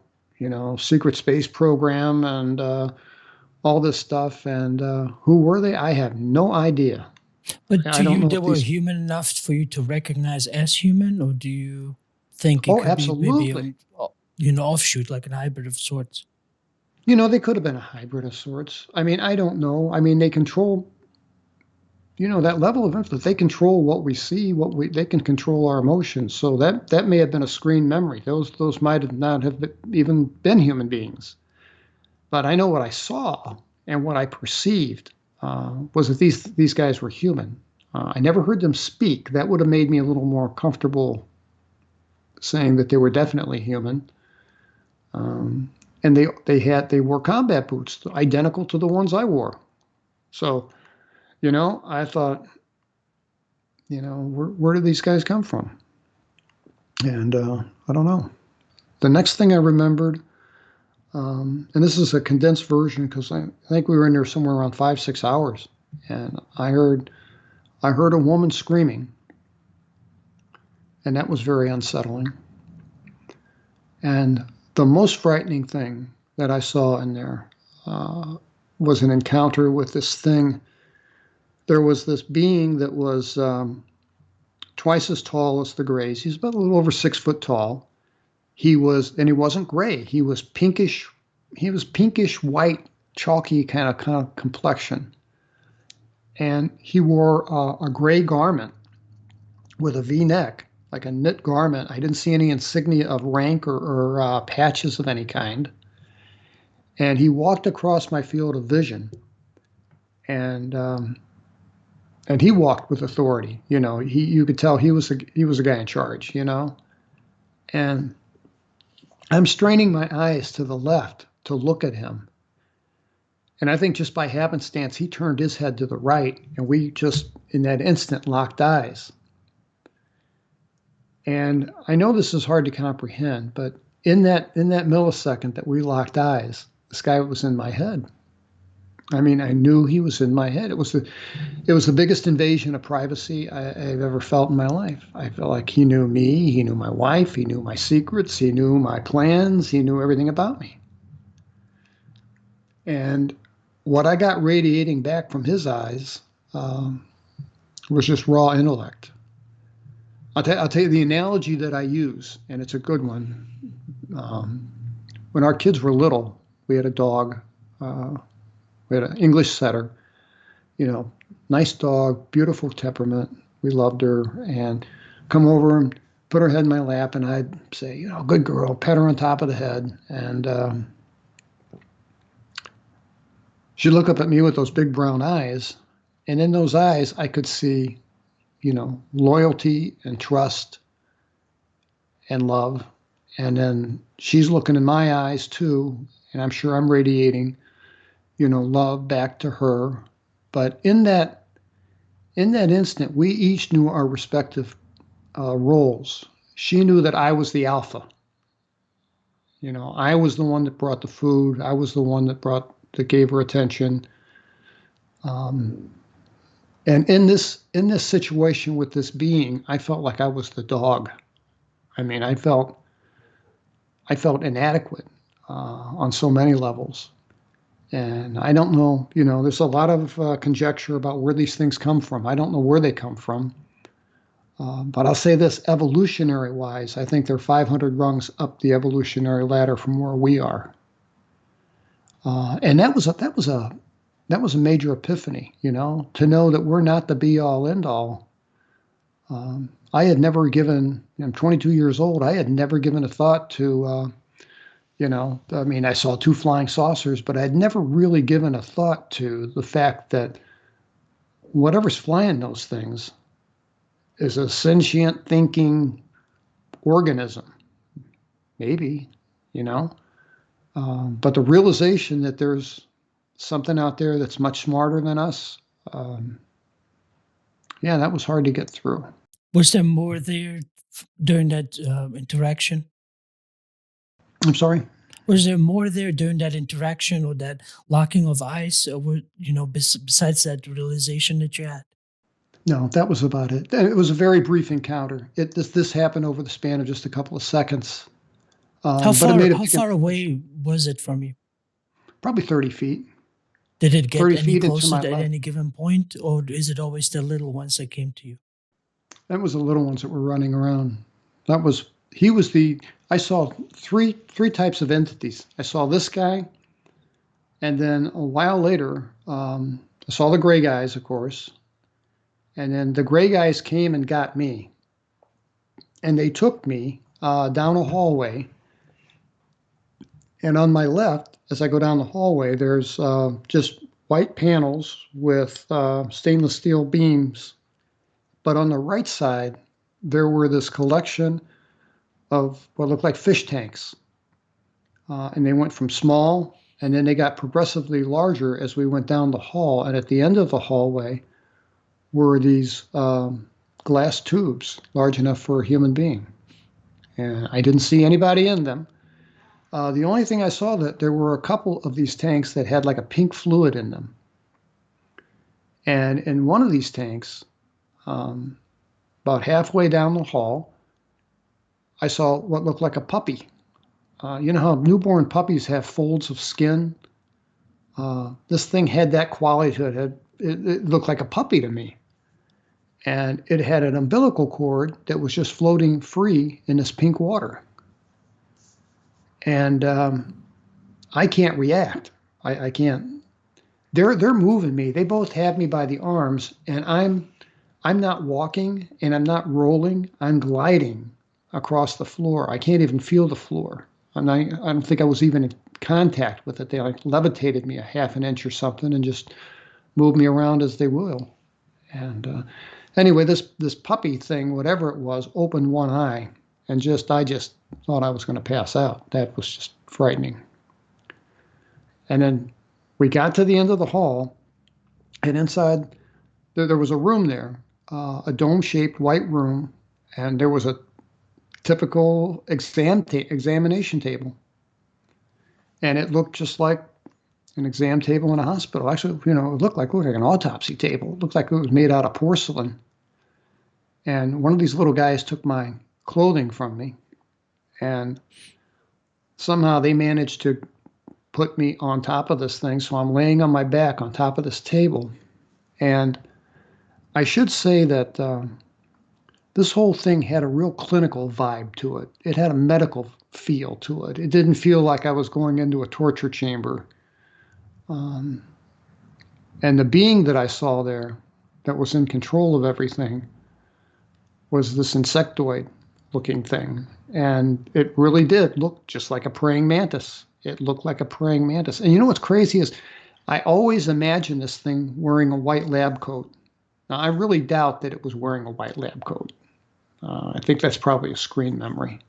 secret space program and all this stuff, and who were they? I have no idea. But I to don't you, know they if were these. human enough for you to recognize as human, or do you think it Oh, could be maybe absolutely. offshoot, like an hybrid of sorts? They could have been a hybrid of sorts. I mean, I don't know. I mean, they control, that level of influence. They control what we see, they can control our emotions. So that may have been a screen memory. Those might have not have even been human beings. But I know what I saw and what I perceived was that these guys were human. I never heard them speak. That would have made me a little more comfortable saying that they were definitely human. Um, and they wore combat boots identical to the ones I wore. So I thought, where did these guys come from? And I don't know. The next thing I remembered, and this is a condensed version because I think we were in there somewhere around 5-6 hours, and I heard a woman screaming, and that was very unsettling. And the most frightening thing that I saw in there was an encounter with this thing there was this being that was twice as tall as the Greys. He's about a little over 6 foot tall. He wasn't gray. He was pinkish. He was pinkish white, chalky kind of complexion. And he wore a gray garment with a V-neck, like a knit garment. I didn't see any insignia of rank or patches of any kind. And he walked across my field of vision, and he walked with authority. You could tell he was a guy in charge. And I'm straining my eyes to the left to look at him. And I think just by happenstance, he turned his head to the right, and we just, in that instant, locked eyes. And I know this is hard to comprehend, but in that millisecond that we locked eyes, this guy was in my head. I mean, I knew he was in my head. It was the biggest invasion of privacy I've ever felt in my life. I felt like he knew me, he knew my wife, he knew my secrets, he knew my plans, he knew everything about me. And what I got radiating back from his eyes was just raw intellect. I'll tell you the analogy that I use, and it's a good one. When our kids were little, we had a dog. We had an English setter, nice dog, beautiful temperament. We loved her, and come over and put her head in my lap, and I'd say, good girl, pet her on top of the head. And she'd look up at me with those big brown eyes, and in those eyes, I could see, loyalty and trust and love. And then she's looking in my eyes too, and I'm sure I'm radiating love back to her. But in that instant, we each knew our respective roles. She knew that I was the alpha. I was the one that brought the food. I was the one that gave her attention. And in this situation with this being, I felt like I was the dog. I mean, I felt inadequate on so many levels. And I don't know, there's a lot of conjecture about where these things come from. I don't know where they come from. But I'll say this, evolutionary wise, I think they're 500 rungs up the evolutionary ladder from where we are. And that was a major epiphany, to know that we're not the be all end all. I had never given, I'm 22 years old, I had never given a thought to, I saw 2 flying saucers, but I'd never really given a thought to the fact that whatever's flying those things is a sentient thinking organism. Maybe, but the realization that there's something out there that's much smarter than us, that was hard to get through. Was there more there during that interaction? I'm sorry? Was there more there during that interaction or that locking of eyes, or besides that realization that you had? No, that was about it. It was a very brief encounter. This happened over the span of just a couple of seconds. How far away was it from you? Probably 30 feet. Did it get 30 any feet into closer my at left. any given point, or is it always the little ones that came to you? That was the little ones that were running around. I saw three types of entities. I saw this guy, and then a while later, I saw the gray guys, of course, and then the gray guys came and got me, and they took me down a hallway, and on my left, as I go down the hallway, there's just white panels with stainless steel beams, but on the right side, there were this collection of what looked like fish tanks. And they went from small, and then they got progressively larger as we went down the hall. And at the end of the hallway were these glass tubes large enough for a human being. And I didn't see anybody in them. The only thing I saw that there were a couple of these tanks that had like a pink fluid in them. And in one of these tanks, about halfway down the hall, I saw what looked like a puppy. You know how newborn puppies have folds of skin? This thing had that quality to it. It had it looked like a puppy to me. And it had an umbilical cord that was just floating free in this pink water. And I can't react. I can't. They're moving me. They both have me by the arms, and I'm not walking and I'm not rolling. I'm gliding across the floor. I can't even feel the floor. I don't think I was even in contact with it. They like levitated me a half an inch or something and just moved me around as they will. And anyway, this puppy thing, whatever it was, opened one eye, and I just thought I was going to pass out. That was just frightening. And then we got to the end of the hall, and inside there was a room there, a dome-shaped white room, and there was a typical examination table, and it looked just like an exam table in a hospital. Actually, it looked like an autopsy table. It looked like it was made out of porcelain. And one of these little guys took my clothing from me, and somehow they managed to put me on top of this thing. So I'm laying on my back on top of this table. And I should say that this whole thing had a real clinical vibe to it. It had a medical feel to it. It didn't feel like I was going into a torture chamber. And the being that I saw there that was in control of everything was this insectoid looking thing. And it really did look just like a praying mantis. It looked like a praying mantis. And you know what's crazy is I always imagine this thing wearing a white lab coat. Now, I really doubt that it was wearing a white lab coat. I think that's probably a screen memory.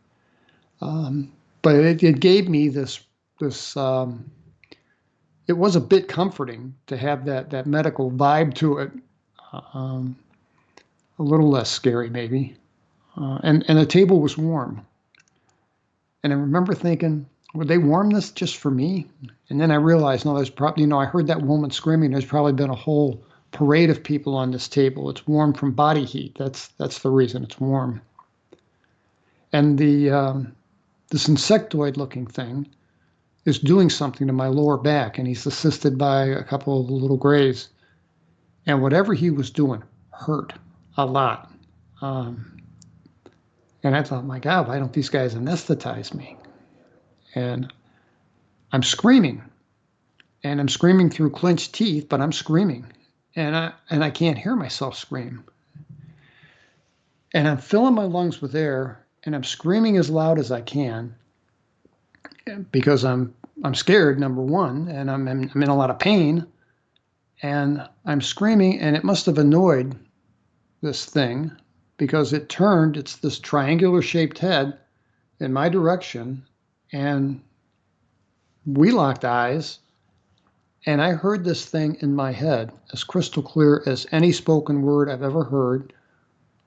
But it gave me this it was a bit comforting to have that medical vibe to it. Um, a little less scary maybe. And the table was warm. And I remember thinking, would they warm this just for me? And then I realized, no, there's probably, I heard that woman screaming. There's probably been a whole parade of people on this table. It's warm from body heat. That's the reason it's warm. And this insectoid-looking thing is doing something to my lower back, and he's assisted by a couple of little grays. And whatever he was doing hurt a lot. And I thought, my God, why don't these guys anesthetize me? And I'm screaming. And I'm screaming through clenched teeth, but I'm screaming. And I can't hear myself scream. And I'm filling my lungs with air, and I'm screaming as loud as I can because I'm scared, number one, and I'm in a lot of pain. And I'm screaming, and it must have annoyed this thing because it turned, it's this triangular shaped head in my direction, and we locked eyes, and I heard this thing in my head as crystal clear as any spoken word I've ever heard,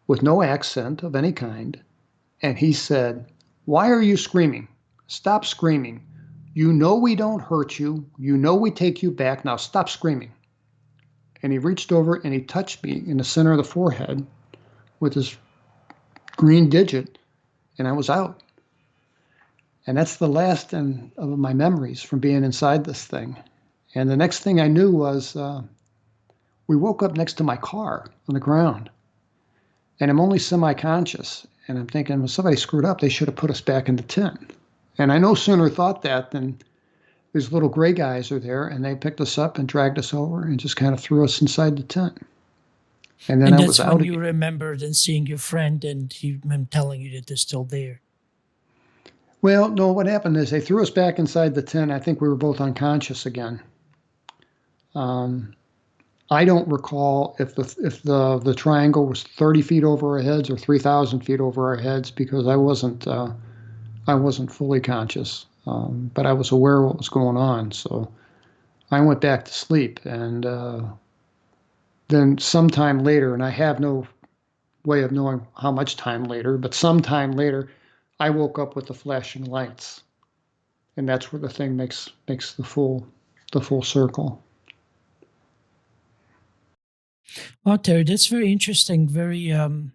with no accent of any kind. And he said, "Why are you screaming? Stop screaming. You know we don't hurt you. You know we take you back. Now stop screaming." And he reached over and he touched me in the center of the forehead with his green digit, and I was out. And that's the last of my memories from being inside this thing. And the next thing I knew was we woke up next to my car on the ground. And I'm only semi-conscious. And I'm thinking, well, somebody screwed up. They should have put us back in the tent. And I no sooner thought that than these little gray guys are there, and they picked us up and dragged us over and just kind of threw us inside the tent. And then And I was that's out when you again. remembered and seeing your friend and him telling you that they're still there. Well, no, what happened is they threw us back inside the tent. I think we were both unconscious again. I don't recall if the triangle was 30 feet over our heads or 3,000 feet over our heads because I wasn't fully conscious, but I was aware of what was going on. So I went back to sleep, and then sometime later, and I have no way of knowing how much time later, but sometime later, I woke up with the flashing lights, and that's where the thing makes the full circle. Wow, Terry, that's very interesting. Very, you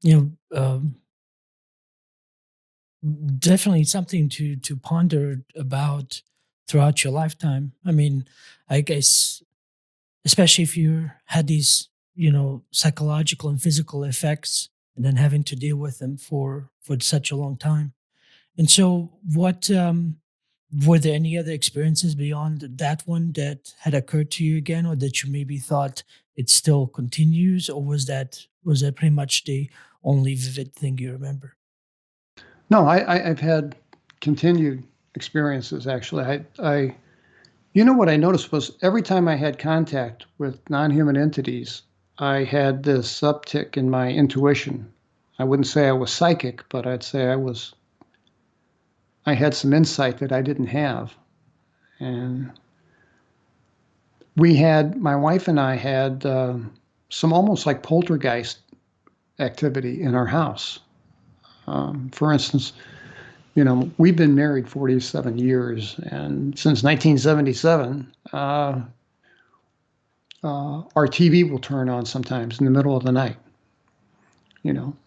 know, definitely something to ponder about throughout your lifetime. I mean, I guess especially if you had these, psychological and physical effects, and then having to deal with them for such a long time. And so, what were there any other experiences beyond that one that had occurred to you again, or that you maybe thought it still continues, or was that pretty much the only vivid thing you remember? No, I've had continued experiences actually. What I noticed was every time I had contact with non-human entities, I had this uptick in my intuition. I wouldn't say I was psychic, but I'd say I had some insight that I didn't have. And my wife and I had some almost like poltergeist activity in our house. For instance, we've been married 47 years, and since 1977, our TV will turn on sometimes in the middle of the night,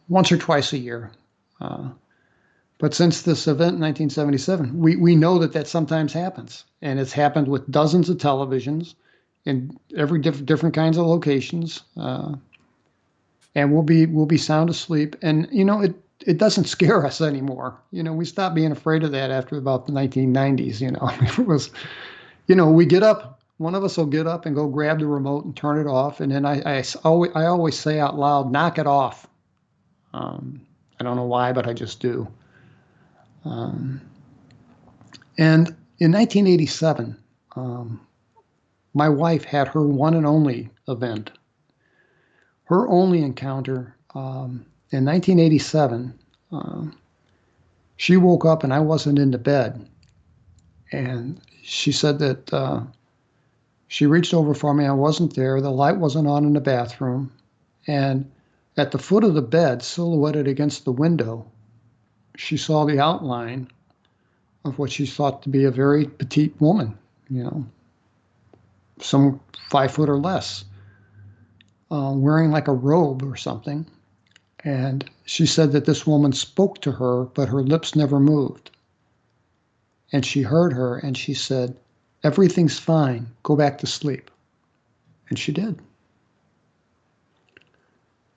once or twice a year. But since this event in 1977, we know that sometimes happens, and it's happened with dozens of televisions in every different kinds of locations, and we'll be sound asleep, and it doesn't scare us anymore. We stopped being afraid of that after about the 1990s. It was, we get up. One of us will get up and go grab the remote and turn it off, and then I always say out loud, "Knock it off." I don't know why, but I just do. Um, and in 1987, my wife had her one and only event, her only encounter. In 1987, she woke up and I wasn't in the bed. And she said that she reached over for me. I wasn't there. The light wasn't on in the bathroom. And at the foot of the bed, silhouetted against the window, she saw the outline of what she thought to be a very petite woman, some 5 foot or less, wearing like a robe or something. And she said that this woman spoke to her, but her lips never moved. And she heard her and she said, "Everything's fine. Go back to sleep." And she did.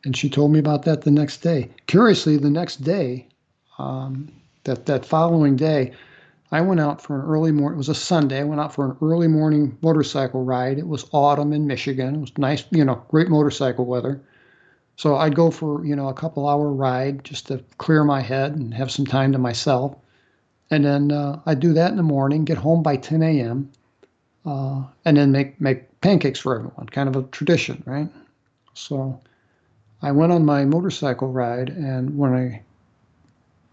And she told me about that the next day. Curiously, the next day, that following day, I went out for an early morning. It was a Sunday. I went out for an early morning motorcycle ride. It was autumn in Michigan. It was nice, great motorcycle weather. So I'd go for, a couple-hour ride just to clear my head and have some time to myself. And then I'd do that in the morning, get home by 10 a.m., and then make pancakes for everyone, kind of a tradition, right? So I went on my motorcycle ride, and when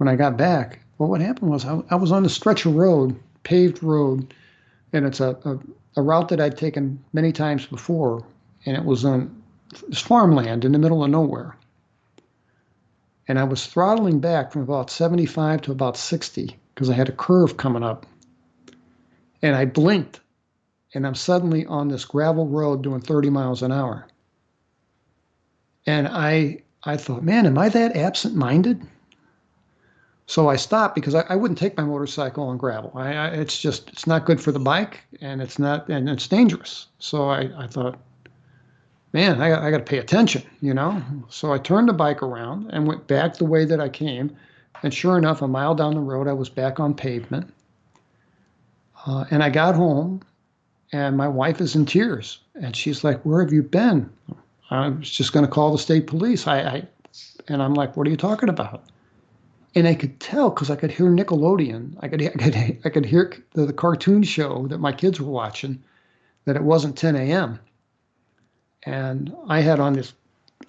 I got back, well, what happened was I was on a stretch of road, paved road, and it's a route that I'd taken many times before, and it was on this farmland in the middle of nowhere. And I was throttling back from about 75 to about 60 because I had a curve coming up. And I blinked, and I'm suddenly on this gravel road doing 30 miles an hour. And I thought, man, am I that absent-minded? So I stopped because I wouldn't take my motorcycle on gravel. It's not good for the bike, and it's dangerous. So I thought, man, I got to pay attention, So I turned the bike around and went back the way that I came. And sure enough, a mile down the road, I was back on pavement. And I got home, and my wife is in tears. And she's like, "Where have you been?" I was just going to call the state police. And I'm like, "What are you talking about?" And I could tell because I could hear Nickelodeon. I could hear the cartoon show that my kids were watching, that it wasn't 10 a.m. And I had on this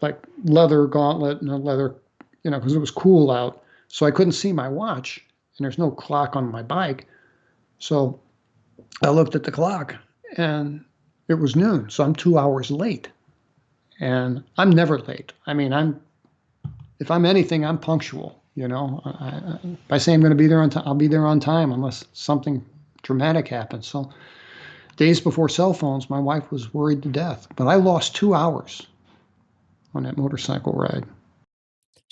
like leather gauntlet and a leather, because it was cool out. So I couldn't see my watch, and there's no clock on my bike. So I looked at the clock, and it was noon. So I'm 2 hours late. And I'm never late. I mean, if I'm anything, I'm punctual. If I say I'm going to be there on time, I'll be there on time unless something dramatic happens. So days before cell phones, my wife was worried to death. But I lost 2 hours on that motorcycle ride.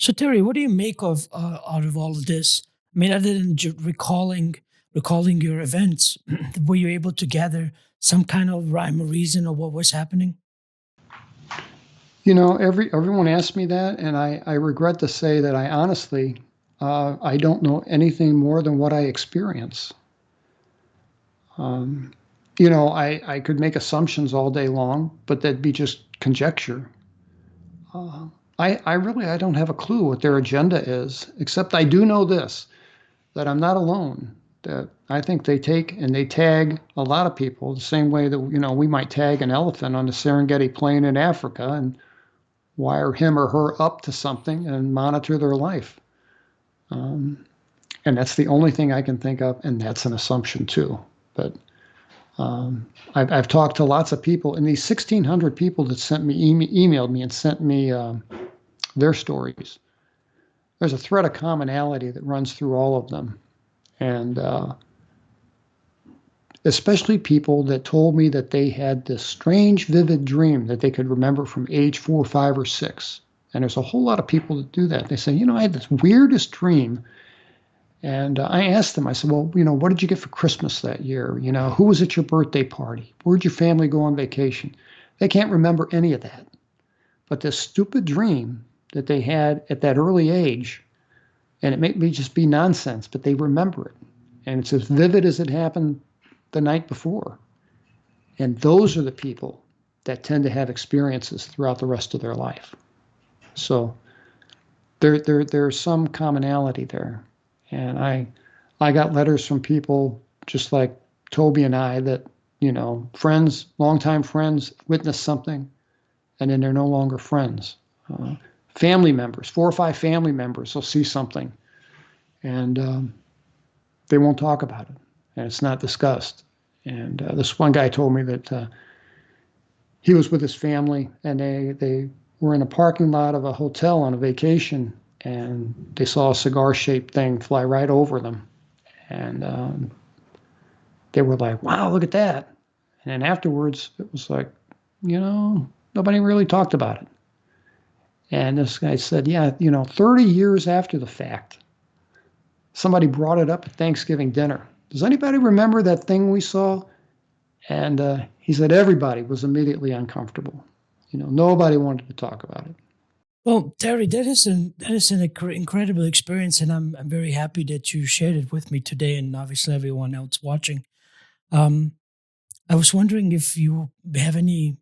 So Terry, what do you make of out of all of this? I mean, other than recalling recalling your events, were you able to gather some kind of rhyme or reason of what was happening? You know, everyone asks me that, and I regret to say that I honestly, I don't know anything more than what I experience. Um, you know, I could make assumptions all day long, but that'd be just conjecture. Uh, I really I don't have a clue what their agenda is, except I do know this, that I'm not alone. That I think they take and they tag a lot of people the same way that you know we might tag an elephant on the Serengeti Plain in Africa and wire him or her up to something and monitor their life. Um, and that's the only thing I can think of, and that's an assumption too. But I've talked to lots of people, and these 1,600 people that sent me emailed me and sent me their stories. There's a thread of commonality that runs through all of them, and especially people that told me that they had this strange, vivid dream that they could remember from age 4, 5, or 6. And there's a whole lot of people that do that. They say, you know, I had this weirdest dream. And I asked them, I said, well, you know, what did you get for Christmas that year? You know, who was at your birthday party? Where'd your family go on vacation? They can't remember any of that. But this stupid dream that they had at that early age, and it may just be nonsense, but they remember it. And it's as vivid as it happened the night before. And those are the people that tend to have experiences throughout the rest of their life. So there's some commonality there. And I got letters from people just like Toby and I that, you know, friends, longtime friends witnessed something and then they're no longer friends. Family members, 4 or 5 family members will see something and they won't talk about it and it's not discussed. And this one guy told me that he was with his family and they were in a parking lot of a hotel on a vacation and they saw a cigar-shaped thing fly right over them. And they were like, wow, look at that. And then afterwards, it was like, you know, nobody really talked about it. And this guy said, yeah, you know, 30 years after the fact, somebody brought it up at Thanksgiving dinner. Does anybody remember that thing we saw? And he said everybody was immediately uncomfortable. You know, nobody wanted to talk about it. Well, Terry, that is an incredible experience, and I'm very happy that you shared it with me today, and obviously everyone else watching. Um, I was wondering if you have any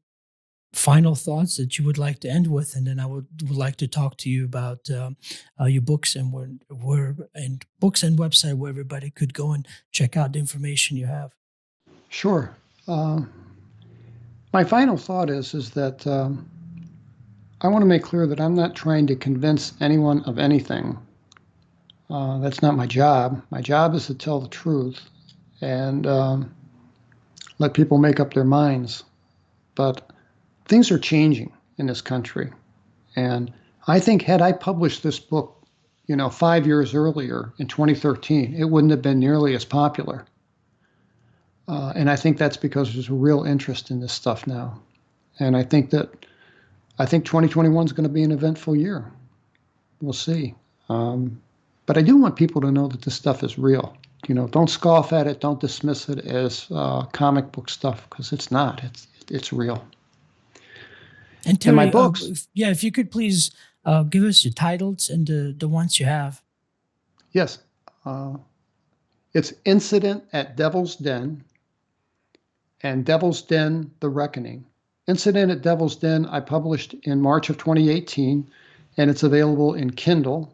final thoughts that you would like to end with, and then I would like to talk to you about your books and where and books and website where everybody could go and check out the information you have. Sure. Uh, my final thought is that I want to make clear that I'm not trying to convince anyone of anything. That's not my job. My job is to tell the truth and let people make up their minds. But things are changing in this country. And I think had I published this book, you know, 5 years earlier in 2013, it wouldn't have been nearly as popular. And I think that's because there's a real interest in this stuff now. And I think 2021 is going to be an eventful year. We'll see. But I do want people to know that this stuff is real. You know, don't scoff at it. Don't dismiss it as comic book stuff because it's not. It's real. And And my Terry, books, yeah, if you could please give us your titles and the ones you have. yes, uh, it's Incident at Devil's Den and Devil's Den: The Reckoning. Incident at Devil's Den I published in March of 2018, and it's available in Kindle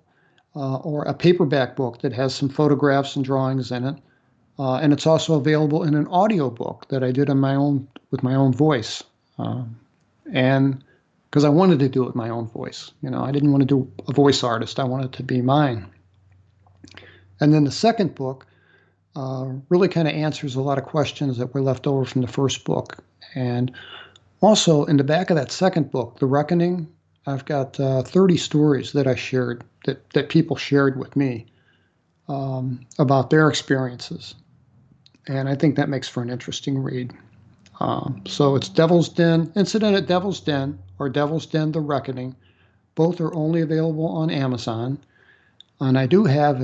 or a paperback book that has some photographs and drawings in it. And it's also available in an audio book that I did on my own with my own voice. And because I wanted to do it with my own voice, you know, I didn't want to do a voice artist. I wanted it to be mine. And then the second book really kind of answers a lot of questions that were left over from the first book. And also in the back of that second book, The Reckoning, I've got 30 stories that I shared that people shared with me about their experiences. And I think that makes for an interesting read. So it's Devil's Den, Incident at Devil's Den, or Devil's Den: The Reckoning. Both are only available on Amazon. And I do have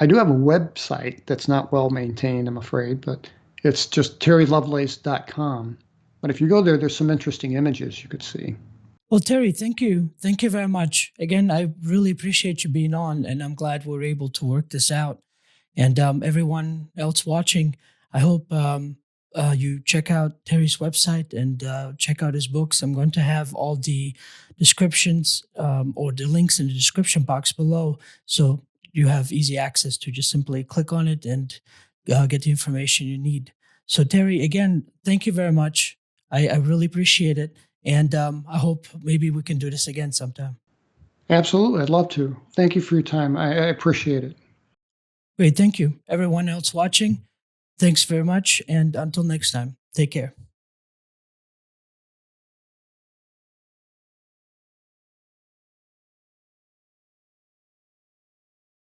I do have a website that's not well maintained, I'm afraid, but it's just terrylovelace.com. But if you go there, there's some interesting images you could see. Well, Terry, thank you. Thank you very much. Again, I really appreciate you being on, and I'm glad we're able to work this out. And everyone else watching, I hope you check out Terry's website and check out his books. I'm going to have all the descriptions or the links in the description box below. So you have easy access to just simply click on it and get the information you need. So, Terry, again, thank you very much. I really appreciate it. And I hope maybe we can do this again sometime. Absolutely. I'd love to. Thank you for your time. I appreciate it. Great. Thank you. Everyone else watching, thanks very much. And until next time, take care.